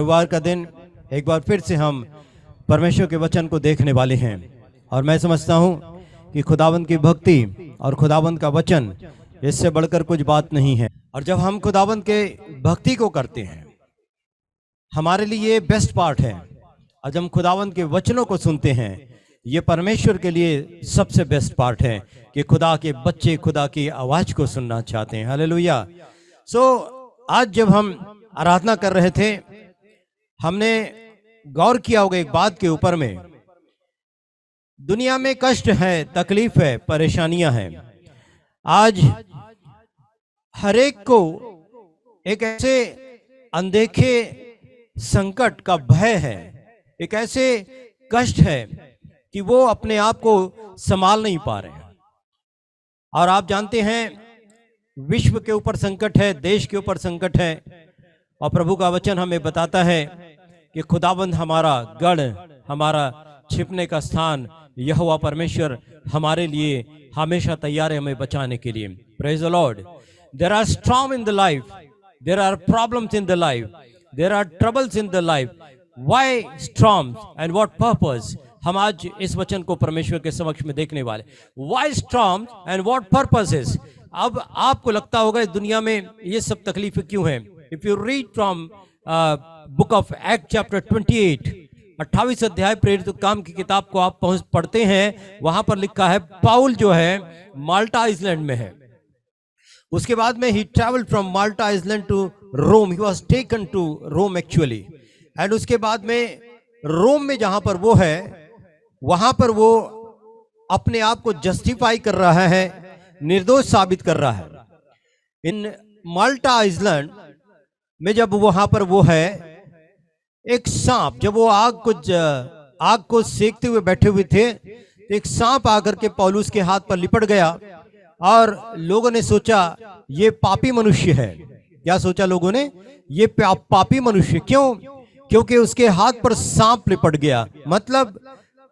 रविवार का दिन एक बार फिर से हम परमेश्वर के वचन को देखने वाले हैं और मैं समझता हूं कि खुदावंद की भक्ति और खुदावंद का वचन इससे बढ़कर कुछ बात नहीं है। और जब हम खुदावंद के भक्ति को करते हैं हमारे लिए ये बेस्ट पार्ट है, और जब हम खुदावंद के वचनों को सुनते हैं ये परमेश्वर के लिए सबसे बेस्ट पार्ट है कि खुदा के बच्चे खुदा की आवाज को सुनना चाहते हैं। हालेलुया। सो आज जब हम आराधना कर रहे थे हमने गौर किया होगा एक बात के ऊपर में, दुनिया में कष्ट है, तकलीफ है, परेशानियां हैं। आज हर एक को एक ऐसे अनदेखे संकट का भय है, एक ऐसे कष्ट है कि वो अपने आप को संभाल नहीं पा रहे हैं। और आप जानते हैं विश्व के ऊपर संकट है, देश के ऊपर संकट है, और प्रभु का वचन हमें बताता है कि खुदाबंद हमारा गढ़, हमारा छिपने का स्थान, यहोवा परमेश्वर हमारे लिए हमेशा तैयार है हमें बचाने के लिए। Praise the Lord. There are storm in the life, there are problems in the life, there are troubles in the life. Why storms and what purpose? हम आज इस वचन को परमेश्वर के समक्ष में देखने वाले। Why storms and what purposes? अब आपको लगता होगा इस दुनिया में ये सब तकलीफें क्यों हैं? If you read from book of act chapter 28, 28 अध्याय प्रेरित काम की किताब को आप पढ़ते हैं, वहां पर लिखा है पाउल जो है माल्टा आइलैंड में है। उसके बाद में he travelled from Malta island to Rome, he was taken to Rome actually. And उसके बाद में रोम में जहां पर वो है वहां पर वो अपने आप को जस्टिफाई कर रहा है, निर्दोष साबित कर रहा है। इन माल्टा आइलैंड में जब वहां पर वो है, एक सांप, जब वो आग को सेकते हुए बैठे हुए थे तो एक सांप आकर के पौलुस के हाथ पर लिपट गया और लोगों ने सोचा ये पापी मनुष्य है। क्या सोचा लोगों ने? ये पापी मनुष्य। क्यों? क्योंकि उसके हाथ पर सांप लिपट गया। मतलब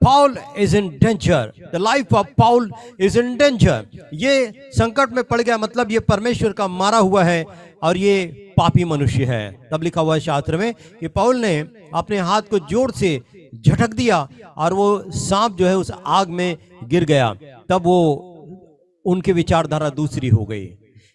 Paul is in danger. The life of Paul is in danger. ये संकट में पड़ गया, मतलब ये परमेश्वर का मारा हुआ है और ये पापी मनुष्य है। तब लिखा हुआ है शास्त्र में कि पौल ने अपने हाथ को जोर से झटक दिया और वो सांप जो है उस आग में गिर गया। तब वो उनकी विचारधारा दूसरी हो गई।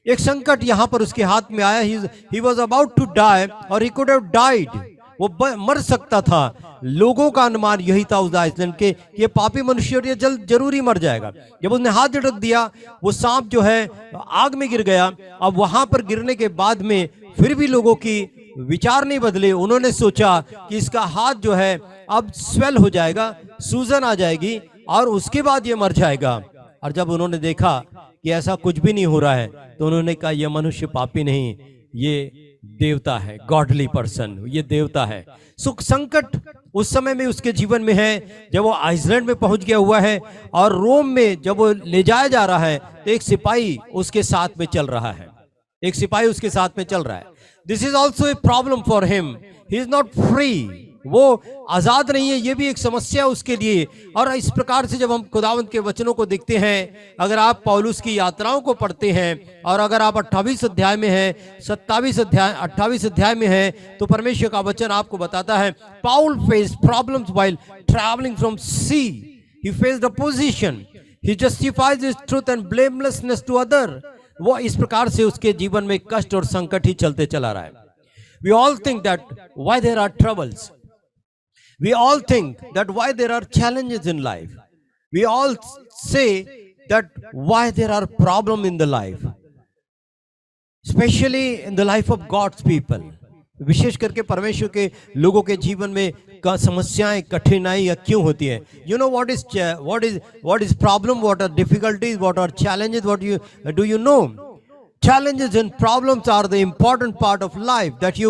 एक संकट यहाँ पर उसके हाथ में आया। He was about to die और he could have died. वो मर सकता था। लोगों का अनुमान यही था उस आइलैंड के, ये पापी मनुष्य और ये जल्द जरूरी मर जाएगा। जब उसने हाथ झटक दिया वो सांप जो है आग में गिर गया। अब वहां पर गिरने के बाद में फिर भी लोगों की विचार नहीं बदले। उन्होंने सोचा कि इसका हाथ जो है अब स्वेल हो जाएगा, सूजन आ जाएगी और उसके बाद ये मर जाएगा। और जब उन्होंने देखा कि ऐसा कुछ भी नहीं हो रहा है तो उन्होंने कहा यह मनुष्य पापी नहीं, ये देवता है, गॉडली पर्सन, ये देवता है। सुख संकट उस समय में उसके जीवन में है जब वो आइसलैंड में पहुंच गया हुआ है और रोम में जब वो ले जाया जा रहा है तो एक सिपाही उसके साथ में चल रहा है, एक सिपाही उसके साथ में चल रहा है। This is also a problem for him, he is not free, वो आजाद नहीं है, ये भी एक समस्या उसके लिए। और इस प्रकार से जब हम खुदावंत के वचनों को देखते हैं, अगर आप पौलुस की यात्राओं को पढ़ते हैं और अगर आप 28 अध्याय में है, 28 अध्याय में है, तो परमेश्वर का वचन आपको बताता है Paul faced problems while travelling from sea, he faced opposition, he justifies his truth and blamelessness to other. वो इस प्रकार से उसके जीवन में कष्ट और संकट ही चलते चला रहा है। We all think that why there are troubles, we all think that why there are challenges in life, we all say that why there are problems in the life, especially in the life of God's people, विशेष करके परमेश्वर के लोगों के जीवन में समस्याएं, कठिनाइयां क्यों होती है? You know what is problem, what are difficulties, what are challenges, do you know? Challenges and problems are the important part of life that you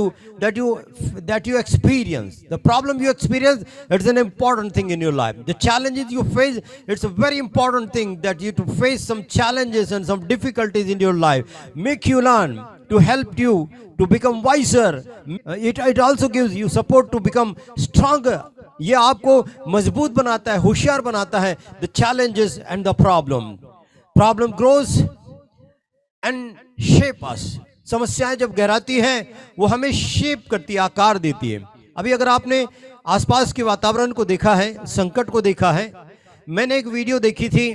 experience. The problem you experience, it's an important thing in your life. The challenges you face, it's a very important thing that you to face some challenges and some difficulties in your life. Make you learn, to help you to become wiser. It also gives you support to become stronger. ये आपको मजबूत बनाता है, होशियार बनाता है। The challenges and the problem grows and shape us. समस्याएं जब गहराती हैं वो हमें शेप करती है, आकार देती है। अभी अगर आपने आसपास के वातावरण को देखा है, संकट को देखा है, मैंने एक वीडियो देखी थी,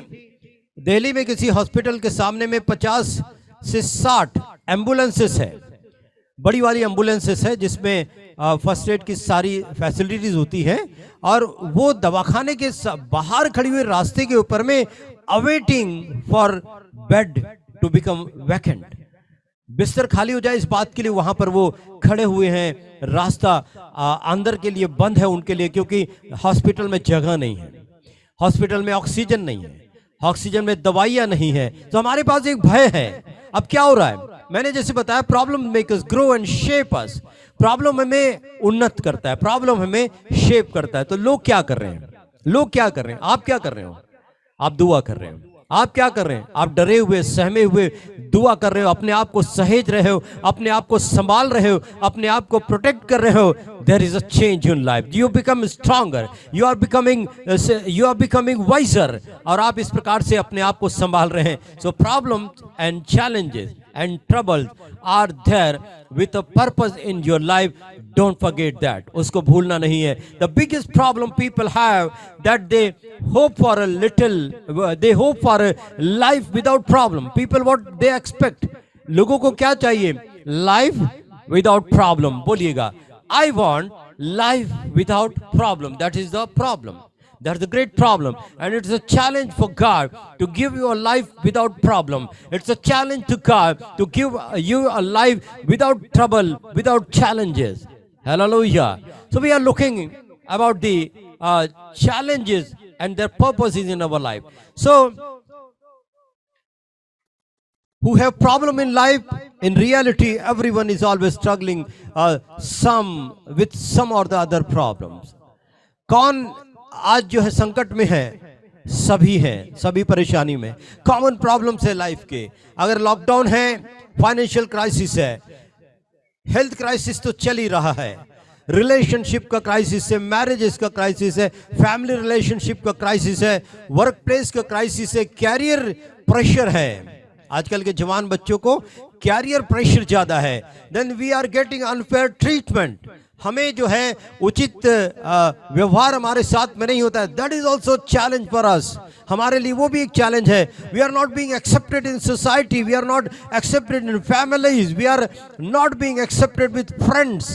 दिल्ली में किसी हॉस्पिटल के सामने में 50 से 60 एम्बुलेंसेस है, बड़ी वाली एम्बुलेंसेस है जिसमें फर्स्ट एड की सारी फैसिलिटीज होती है, और वो दवाखाने के बाहर खड़ी हुई रास्ते के ऊपर में awaiting for bed to become vacant, बिस्तर खाली हो जाए इस बात के लिए वहां पर वो खड़े हुए हैं। रास्ता अंदर के लिए बंद है उनके लिए, क्योंकि हॉस्पिटल में जगह नहीं है, हॉस्पिटल में ऑक्सीजन नहीं है, ऑक्सीजन में दवाइयां नहीं है। तो हमारे पास एक भय है। अब क्या हो रहा है, मैंने जैसे बताया, problem make us grow and shape us. Problem हमें उन्नत करता है, प्रॉब्लम हमें शेप करता है। तो लोग क्या कर रहे हैं, लोग क्या कर रहे हैं, आप क्या कर रहे हो? आप दुआ कर रहे हो। आप क्या कर रहे हैं? आप डरे हुए, सहमे हुए दुआ कर रहे हो, अपने आप को सहेज रहे हो, अपने आप को संभाल रहे हो, अपने आप को प्रोटेक्ट कर रहे हो। There is a change in life, you become stronger, you are becoming wiser, और आप इस प्रकार से अपने आप को संभाल रहे हैं। So problem and challenges and troubles are there with a purpose in your life. Don't forget that. उसको भूलना नहीं है. The biggest problem people have that they hope for a little, they hope for a life without problem. People what they expect. लोगों को क्या चाहिए? Life without problem. बोलिएगा. I want life without problem. That is the problem. That's the great problem, and it's a challenge for God to give you a life without problem. It's a challenge to God to give you a life without trouble, without challenges. Hallelujah. So we are looking about the challenges and their purposes in our life. So who have problem in life, in reality everyone is always struggling with some or the other problems. कौन आज जो है संकट में है? सभी हैं, सभी परेशानी में। कॉमन प्रॉब्लम्स है लाइफ के। अगर लॉकडाउन है, फाइनेंशियल क्राइसिस है, हेल्थ क्राइसिस तो चल ही रहा है, रिलेशनशिप का क्राइसिस है, मैरिजेस का क्राइसिस है, फैमिली रिलेशनशिप का क्राइसिस है, वर्क प्लेस का क्राइसिस है, कैरियर प्रेशर है। आजकल के जवान बच्चों को कैरियर प्रेशर ज्यादा है। Then we are getting unfair treatment, हमें जो है उचित व्यवहार हमारे साथ में नहीं होता है। That is also challenge for us, हमारे लिए वो भी एक चैलेंज है। We are not being accepted in society, we are not accepted in families, we are not being accepted with friends.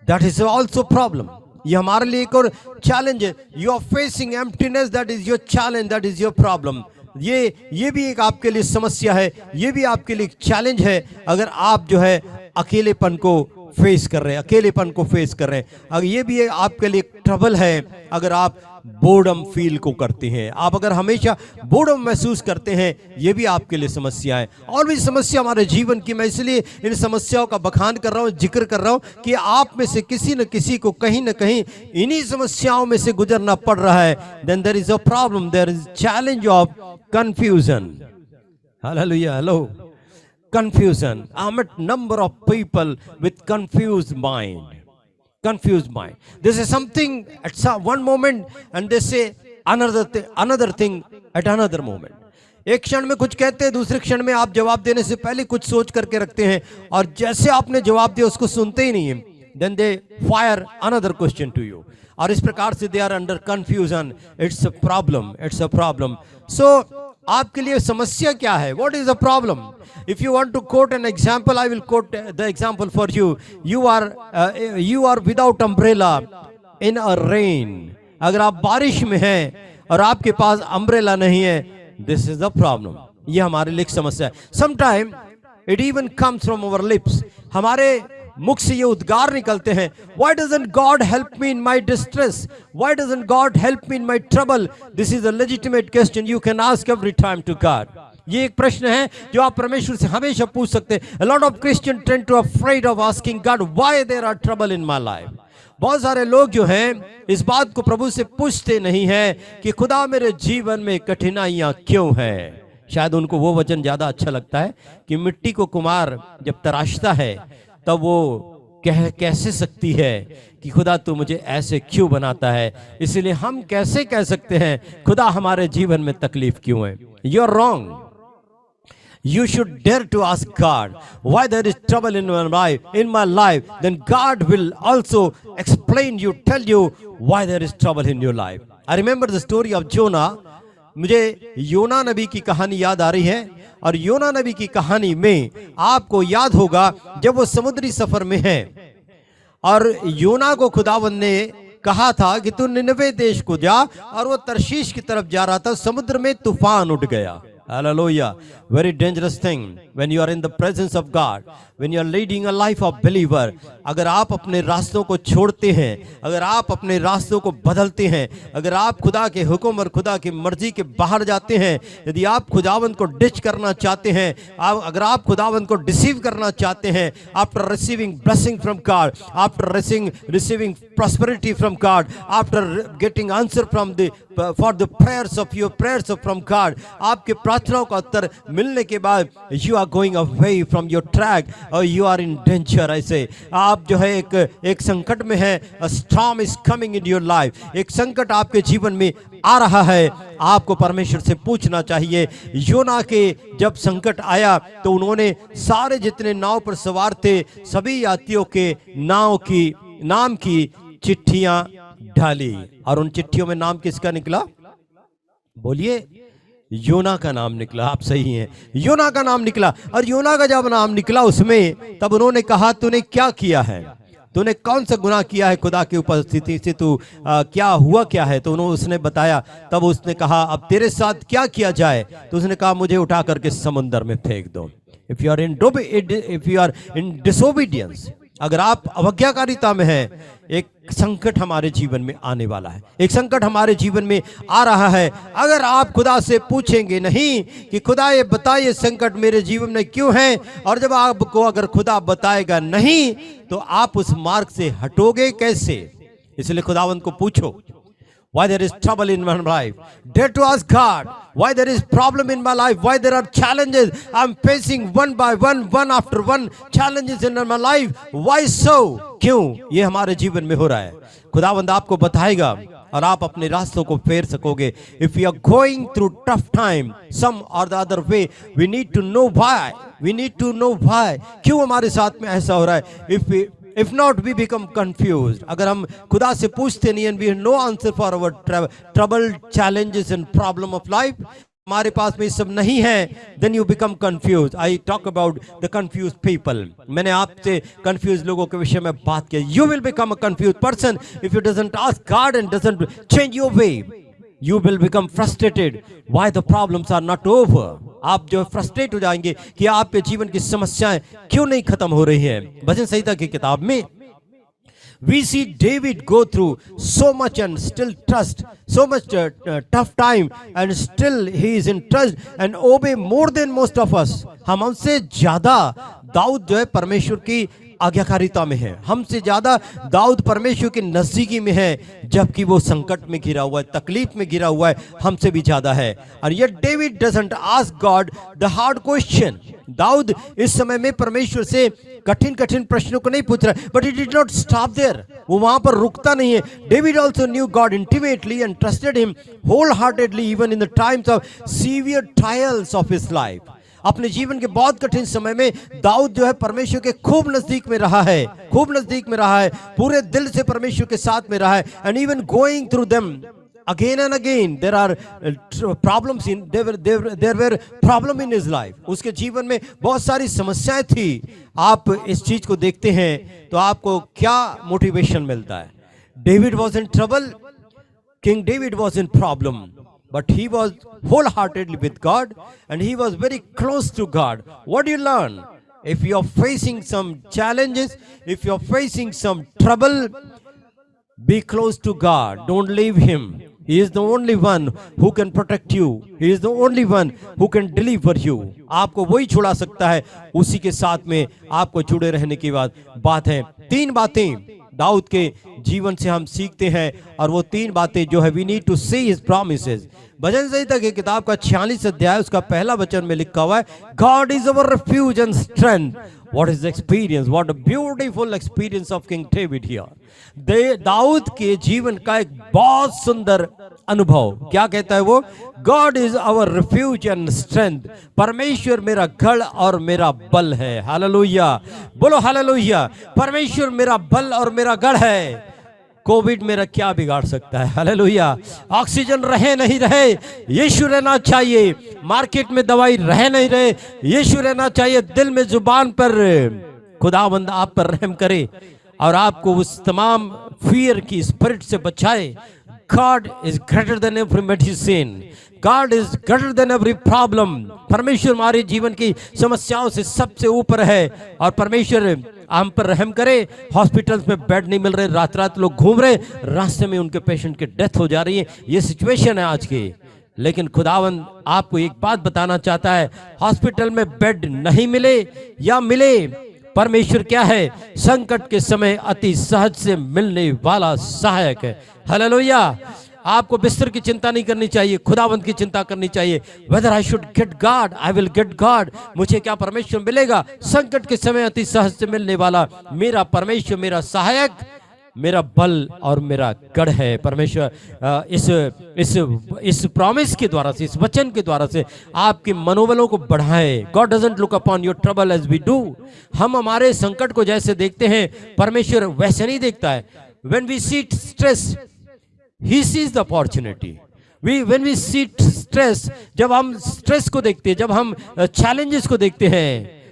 That is also problem, ये हमारे लिए एक और चैलेंज है। You are facing emptiness, that is your challenge, that is your problem. ये भी एक आपके लिए समस्या है, ये भी आपके लिए चैलेंज है। अगर आप जो है अकेलेपन को फेस कर रहे हैं, अकेलेपन को फेस कर रहे हैं, अगर ये भी आपके लिए ट्रबल है, अगर आप बोर्डम फील को करते हैं, आप अगर हमेशा बोर्डम महसूस करते हैं, ये भी आपके लिए समस्या है। और भी समस्या हमारे जीवन की, मैं इसलिए इन समस्याओं का बखान कर रहा हूँ, जिक्र कर रहा हूँ कि आप में से किसी न किसी को कहीं न कहीं इन्हीं समस्याओं में से गुजरना पड़ रहा है। Then there is a problem, there is challenge of confusion. Hallelujah, hello. Confusion. I met number of people with confused mind. Confused mind. They say something at one moment and they say another thing at another moment. एक क्षण में कुछ कहते हैं, दूसरे क्षण में आप जवाब देने से पहले कुछ सोच करके रखते हैं, और जैसे आपने जवाब दिया उसको सुनते ही नहीं है। Then they fire another question to you. और इस प्रकार से they are under confusion. It's a problem. It's a problem. So आपके लिए समस्या क्या है? What is the problem? If you want to quote an example, I will quote the example for you. You are without umbrella in a rain. अगर आप बारिश में हैं और आपके पास अम्ब्रेला नहीं है, this is the problem. ये हमारे लिए समस्या है। Sometimes it even comes from our lips. हमारे मुख से ये उद्गार निकलते हैं, Why doesn't God help me in my distress? Why doesn't God help me in my trouble? This is a legitimate question you can ask every time to God. ये एक प्रश्न है जो आप परमेश्वर से हमेशा पूछ सकते हैं। A lot of Christians tend to afraid of asking God why there are trouble in my life. बहुत सारे लोग जो हैं इस बात को प्रभु से पूछते नहीं हैं कि खुदा मेरे जीवन में कठिनाइयां क्यों हैं। शायद उनको वो वचन ज्यादा अच्छा लगता है कि मिट्टी को कुम्हार जब तराशता है तब वो कैसे सकती है कि खुदा तू मुझे ऐसे क्यों बनाता है। इसलिए हम कैसे कह सकते हैं खुदा हमारे जीवन में तकलीफ क्यों है। You are wrong, You should dare to ask God why there is trouble in my life. Then God will also explain you, tell you why there is trouble in your life. I remember the story of Jonah. मुझे योना नबी की कहानी याद आ रही है, और योना नबी की कहानी में आपको याद होगा जब वो समुद्री सफर में है और योना को खुदावंद ने कहा था कि तू निनवे देश को जा, और वो तरशीश की तरफ जा रहा था, समुद्र में तूफान उठ गया। Hallelujah. Very dangerous thing when you are in the presence of God, when you are leading a life of believer. अगर आप अपने रास्तों को छोड़ते हैं, अगर आप अपने रास्तों को बदलते हैं, अगर आप खुदा के हुक्म और खुदा की मर्जी के बाहर जाते हैं, यदि आप खुदावंद को डिच करना चाहते हैं, अगर आप खुदावंद को डिसीव करना चाहते हैं, after receiving blessing from God, after receiving prosperity from God, after getting answer from for the prayers of your prayers from God, आपके प्रार्थनाओं का उत्तर मिलने के बाद you are going away from your track or you are in danger. ऐसे आप जो है एक संकट में है. A storm is coming in your life. एक संकट आपके जीवन में आ रहा है. आपको परमेश्वर से पूछना चाहिए. योना के जब संकट आया तो उन्होंने सारे जितने नाव पर सवार थे सभी यात्रियों के नाम की चिट्ठियां डाली, और उन चिट्ठियों में नाम किसका निकला? बोलिए, योना का नाम निकला. आप सही हैं, योना का नाम निकला. और योना का जब नाम निकला उसमें, तब उन्होंने कहा तूने क्या किया है, तूने कौन सा गुनाह किया है खुदा की उपस्थिति से, तू क्या हुआ क्या है? तो उसने बताया. तब उसने कहा अब तेरे साथ क्या किया जाए? तो उसने कहा मुझे उठा करके समुद्र में फेंक दो. If you are in disobedience, अगर आप अवज्ञाकारिता में हैं, एक संकट हमारे जीवन में आने वाला है. एक संकट हमारे जीवन में आ रहा है. अगर आप खुदा से पूछेंगे नहीं कि खुदा ये बताइए संकट मेरे जीवन में क्यों है, और जब आपको अगर खुदा बताएगा नहीं तो आप उस मार्ग से हटोगे कैसे? इसलिए खुदावंत को पूछो, why there is trouble in my life. Dare to ask God why there is problem in my life, why there are challenges I'm facing one by one after one challenges in my life. Why so? क्यों ये हमारे जीवन में हो रहा है? खुदावंद आपको बताएगा और आप अपने रास्तों को फेर सकोगे. If we are going through tough time, some or the other way, we need to know why. We need to know why. क्यों हमारे साथ में ऐसा हो रहा है? If not, we become confused. अगर हम खुदा से पूछते नहीं and we have no answer for our trouble, challenges and problem of life, हमारे पास में ये सब नहीं है, then you become confused. I talk about the confused people. मैंने आपसे confused लोगों के विषय में बात की. You will become a confused person if you doesn't ask God and doesn't change your way. You will become frustrated. Why the problems are not over? आप जो फ्रस्ट्रेट हो जाएंगे कि आपके जीवन की समस्याएं क्यों नहीं खत्म हो रही हैं. भजन संहिता की किताब में we see David go through so much and still trust, so much tough time and still he is in trust and obey more than most of us. हमसे ज्यादा दाऊद जो है परमेश्वर की आज्ञाकारिता में है. हमसे ज्यादा दाऊद परमेश्वर के नजदीकी में है, जबकि वो संकट में घिरा हुआ है, तकलीफ में घिरा हुआ है, हमसे भी ज्यादा है. और ये David doesn't ask God the hard question. दाऊद इस समय में परमेश्वर से कठिन प्रश्नों को नहीं पूछ रहा है, but it did not stop there. वो वहां पर रुकता नहीं है. David also knew God intimately and trusted him whole heartedly even in the times of severe trials of his life. अपने जीवन के बहुत कठिन समय में दाऊद जो है परमेश्वर के खूब नजदीक में रहा है, खूब नजदीक में रहा है, पूरे दिल से परमेश्वर के साथ में रहा है. And even going through them again and again there are problems in there were problem in his life. उसके जीवन में बहुत सारी समस्याएं थी. आप इस चीज को देखते हैं तो आपको क्या मोटिवेशन मिलता है? David was in trouble. King David was in problem, but he was wholeheartedly with God and he was very close to God. What do you learn? If you are facing some challenges, if you are facing some trouble, be close to God. Don't leave him. He is the only one who can protect you. He is the only one who can deliver you. आपको वही छुड़ा सकता है. उसी के साथ में आपको जुड़े रहने की बात है. 3 बातें दाऊद के जीवन से हम सीखते हैं, और वो 3 बातें जो है we need to see his promises. भजन संहिता की किताब का 46 अध्याय उसका पहला वचन में लिखा हुआ है, God is our refuge and strength. What is the experience? What a beautiful experience of King David here. Dawood के जीवन का एक बहुत सुंदर अनुभव। क्या कहता है वो? God is our refuge and strength, परमेश्वर मेरा गढ़ और मेरा बल है। हालेलुया, बोलो हालेलुया। परमेश्वर मेरा बल और मेरा गढ़ है। कोविड मेरा क्या बिगाड़ सकता है? हालेलुया। ऑक्सीजन रहे नहीं रहे, यीशु रहना चाहिए। मार्केट में दवाई रहे नहीं रहे, यीशु रहना चाहिए। दिल में जुबान पर खुदावंद आप पर रहम करे और आपको उस तमाम फियर की स्पिरिट से बचाए। God is greater than every medicine. God is greater than every problem. परमेश्वर हमारे जीवन की समस्याओं से सबसे ऊपर है और परमेश्वर हम पर रहम करे। हॉस्पिटल्स में बेड नहीं मिल रहे, रात रात लोग घूम रहे, रास्ते में उनके पेशेंट की डेथ हो जा रही है। ये सिचुएशन है आज की। लेकिन खुदावंद आपको एक बात बताना चाहता है, हॉस्पिटल में बेड नहीं मिले या मिले, परमेश्वर क्या है? संकट के समय अति सहज से मिलने वाला सहायक है। हालेलुया। आपको बिस्तर की चिंता नहीं करनी चाहिए, खुदावंद की चिंता करनी चाहिए। Whether I should get God, I will get God. मुझे क्या परमेश्वर मिलेगा? संकट के समय अति सहज से मिलने वाला मेरा परमेश्वर, मेरा सहायक, मेरा बल और मेरा गढ़ है। परमेश्वर इस प्रॉमिस के द्वारा से, इस वचन के द्वारा से आपके मनोबलों को बढ़ाए। God doesn't look upon your trouble as we do. हम हमारे संकट को जैसे देखते हैं, परमेश्वर वैसे नहीं देखता है। When we see stress, he sees the opportunity. When we see stress, जब हम स्ट्रेस को देखते हैं, जब हम चैलेंजेस को देखते हैं,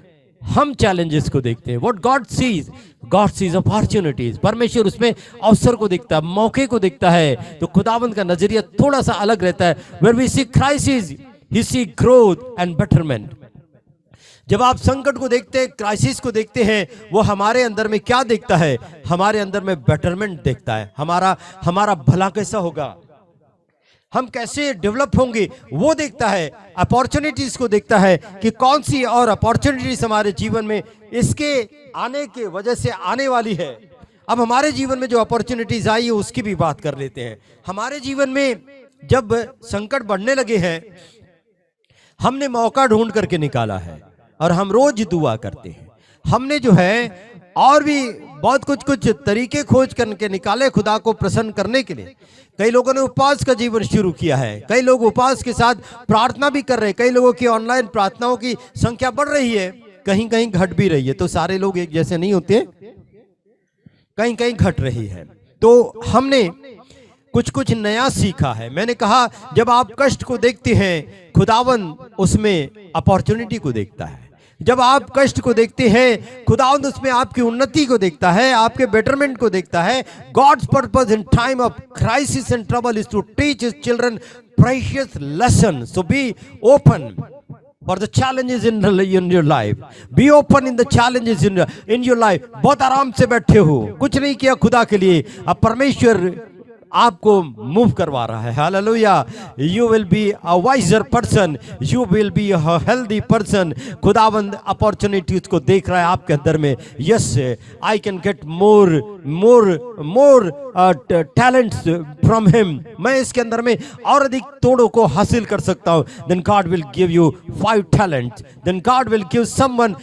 हम चैलेंजेस को देखते हैं, व्हाट गॉड सीज अपॉर्चुनिटीज। परमेश्वर उसमें अवसर को देखता है, मौके को देखता है। तो खुदावंद का नजरिया थोड़ा सा अलग रहता है। When we see crisis, he see growth and betterment. जब आप संकट को देखते हैं, क्राइसिस को देखते हैं, वो हमारे अंदर में क्या देखता है? हमारे अंदर में बेटरमेंट देखता है। हमारा भला कैसा होगा, हम कैसे डेवलप होंगे, वो देखता है। अपॉर्चुनिटीज को देखता है कि कौन सी और अपॉर्चुनिटीज हमारे जीवन में इसके आने के वजह से आने वाली है। अब हमारे जीवन में जो अपॉर्चुनिटीज आई है उसकी भी बात कर लेते हैं। हमारे जीवन में जब संकट बढ़ने लगे हैं, हमने मौका ढूंढ करके निकाला है और हम रोज दुआ करते हैं। हमने जो है और भी बहुत कुछ तरीके खोज करके निकाले खुदा को प्रसन्न करने के लिए। कई लोगों ने उपवास का जीवन शुरू किया है, कई लोग उपवास के साथ प्रार्थना भी कर रहे हैं, कई लोगों की ऑनलाइन प्रार्थनाओं की संख्या बढ़ रही है, कहीं कहीं घट भी रही है। तो सारे लोग एक जैसे नहीं होते, कहीं कहीं घट रही है। तो हमने कुछ नया सीखा है। मैंने कहा जब आप कष्ट को देखते हैं, खुदावन उसमें अपॉर्चुनिटी को देखता है। जब आप कष्ट को देखते हैं, खुदावंद उसमें आपकी उन्नति को देखता है, आपके बेटरमेंट को देखता है। God's purpose in time of crisis and trouble is to teach his children precious lesson. So be open for the challenges in your life. Be open in the challenges in your life. बहुत आराम से बैठे हो, कुछ नहीं किया खुदा के लिए, अब परमेश्वर आपको मूव करवा रहा है। Hallelujah. You will be a wiser person, you will be a healthy person. खुदावंद अपॉर्चुनिटीज को देख रहा है आपके अंदर में। Yes, I can get more talents from him. मैं इसके अंदर में और अधिक तोड़ों को हासिल कर सकता हूं। Then God will give you 5 talents, then God will give someone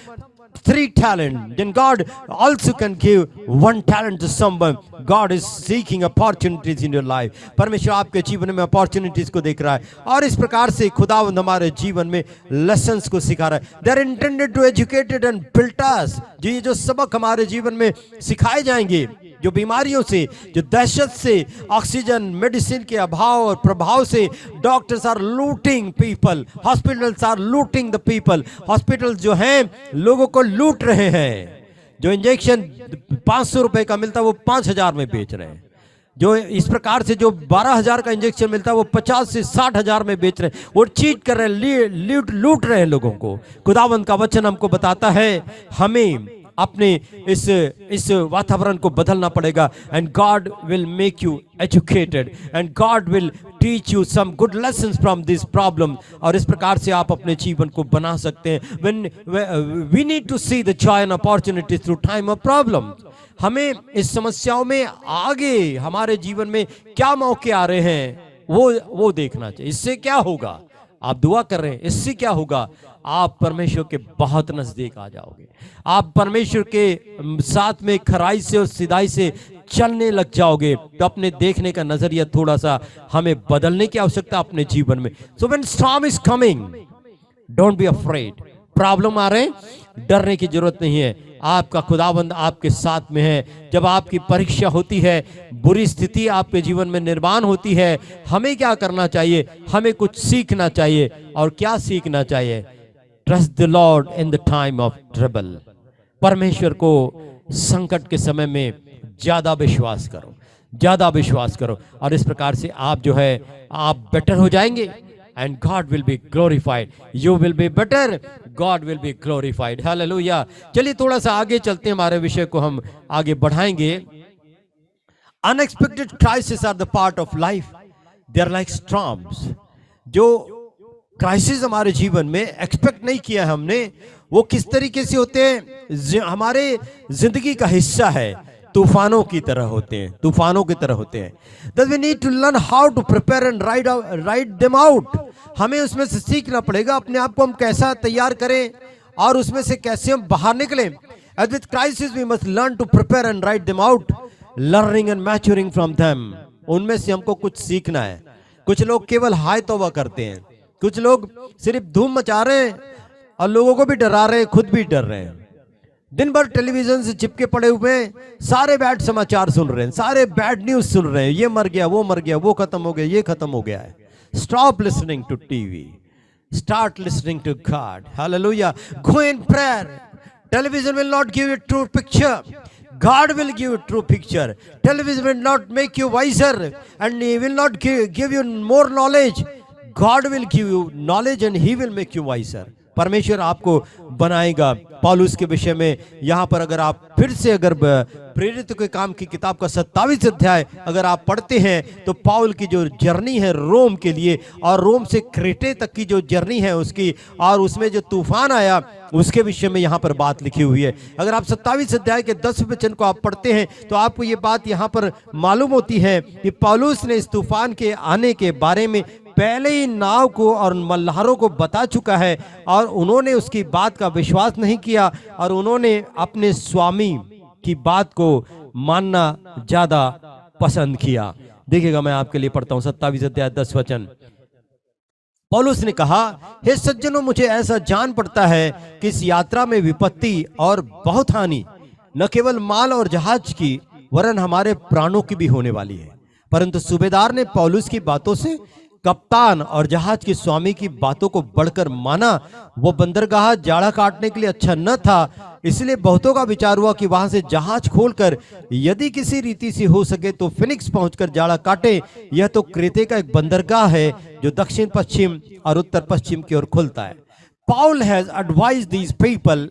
3 talent, then God also can give 1 talent to someone. God is seeking opportunities in your life. परमेश्वर आपके जीवन में अपॉर्चुनिटीज को देख रहा है और इस प्रकार से खुदावंद हमारे जीवन में लेसन्स को सिखा रहा है। They are intended to educate and build us. जो सबक हमारे जीवन में सिखाए जाएंगे, जो बीमारियों से, जो दहशत से, ऑक्सीजन मेडिसिन के अभाव और प्रभाव से, doctors are looting people, hospitals are looting the people. Hospital जो हैं लोगों को लूट रहे हैं। जो इंजेक्शन 500 रुपए का मिलता है वो 5000 में बेच रहे हैं। जो इस प्रकार से जो 12000 का इंजेक्शन मिलता है वो 50 से 60,000 में बेच रहे हैं। वो चीट कर रहे हैं, लूट रहे हैं लोगों को। खुदावंद का वचन हमको बताता है हमें अपने इस वातावरण को बदलना पड़ेगा। And God will make you educated and God will teach you some good lessons from this problem. और इस प्रकार से आप अपने जीवन को बना सकते हैं। When we need to see the joy and opportunities through time of problem. हमें इस समस्याओं में आगे हमारे जीवन में क्या मौके आ रहे हैं वो देखना चाहिए। इससे क्या होगा? आप दुआ कर रहे हैं, इससे क्या होगा? आप परमेश्वर के बहुत नजदीक आ जाओगे। आप परमेश्वर के साथ में खराई से और सिधाई से चलने लग जाओगे तो अपने देखने का नजरिया थोड़ा सा हमें बदलने की आवश्यकता अपने जीवन में। So when storm is coming, don't be afraid. Problem आ रहे हैं, डरने की जरूरत नहीं है। आपका खुदावंद आपके साथ में है। जब आपकी परीक्षा होती है, बुरी स्थिति आपके जीवन में निर्माण होती है, हमें क्या करना चाहिए? हमें कुछ सीखना चाहिए। और क्या सीखना चाहिए? Trust the Lord in the time of trouble. परमेश्वर को संकट के समय में ज्यादा विश्वास करो, ज्यादा विश्वास करो, और इस प्रकार से आप जो है आप बेटर हो जाएंगे। And God will be glorified. You will be better. God will be glorified. Hallelujah. चलिए थोड़ा सा आगे चलते हैं, हमारे विषय को हम आगे बढ़ाएंगे। Unexpected crises are the part of life. They are like storms. जो क्राइसिस हमारे जीवन में एक्सपेक्ट नहीं किया हमने, वो किस तरीके से होते हैं? हमारे जिंदगी का हिस्सा है, तूफानों की तरह होते हैं, तूफानों की तरह होते हैं। Thus we need to learn how to prepare and ride them out. हमें उसमें से सीखना पड़ेगा अपने आप को हम कैसा तैयार करें और उसमें से कैसे हम बाहर निकलें। As with crisis we must learn to prepare and ride them out, learning and maturing from them. उनमें से हमको कुछ सीखना है। कुछ लोग केवल हाय तौबा करते हैं, कुछ लोग सिर्फ धूम मचा रहे हैं और लोगों को भी डरा रहे हैं, खुद भी डर रहे हैं। दिन भर टेलीविजन से चिपके पड़े हुए, सारे बैड समाचार सुन रहे हैं, सारे बैड न्यूज सुन रहे हैं, ये मर गया, वो मर गया, वो खत्म हो गया, ये खत्म हो गया है। Stop listening to TV, start listening to God. Hallelujah. Go in prayer. Television will not give you true picture, God will give you true picture. Television will not make you wiser and he will not give you more knowledge. God will give you knowledge and he will make you wiser. परमेश्वर आपको बनाएगा। पौलुस के विषय में यहाँ पर अगर आप फिर से अगर प्रेरित के काम की किताब का 27 अध्याय अगर आप पढ़ते हैं तो पौल की जो जर्नी है रोम के लिए और रोम से क्रेटे तक की जो जर्नी है उसकी, और उसमें जो तूफान आया उसके विषय में यहाँ पर बात लिखी हुई है। अगर आप 27 अध्याय के 10 वचन को आप पढ़ते हैं तो आपको ये बात यहाँ पर मालूम होती है कि पौलुस ने इस तूफान के आने के बारे में पहले ही नाव को और मल्लारों को बता चुका है और उन्होंने उसकी बात का विश्वास नहीं किया और उन्होंने अपने स्वामी की बात को मानना ज्यादा पसंद किया। देखिएगा, मैं आपके लिए पढ़ता हूं 27 अध्याय 10 वचन। पौलुस ने कहा, हे सज्जनों, मुझे ऐसा जान पड़ता है कि इस यात्रा में विपत्ति और बहुत हानि न केवल माल और जहाज की वरन हमारे प्राणों की भी होने वाली है। परंतु सूबेदार ने पौलुस की बातों से कप्तान और जहाज के स्वामी की बातों को बढ़कर माना। वो बंदरगाह जाड़ा काटने के लिए अच्छा न था, इसलिए बहुतों का विचार हुआ कि वहां से जहाज खोलकर यदि किसी रीति से हो सके तो फिनिक्स पहुंचकर जाड़ा काटे। यह तो क्रेते का एक बंदरगाह है जो दक्षिण पश्चिम और उत्तर पश्चिम की ओर खुलता है। Paul has advised these people.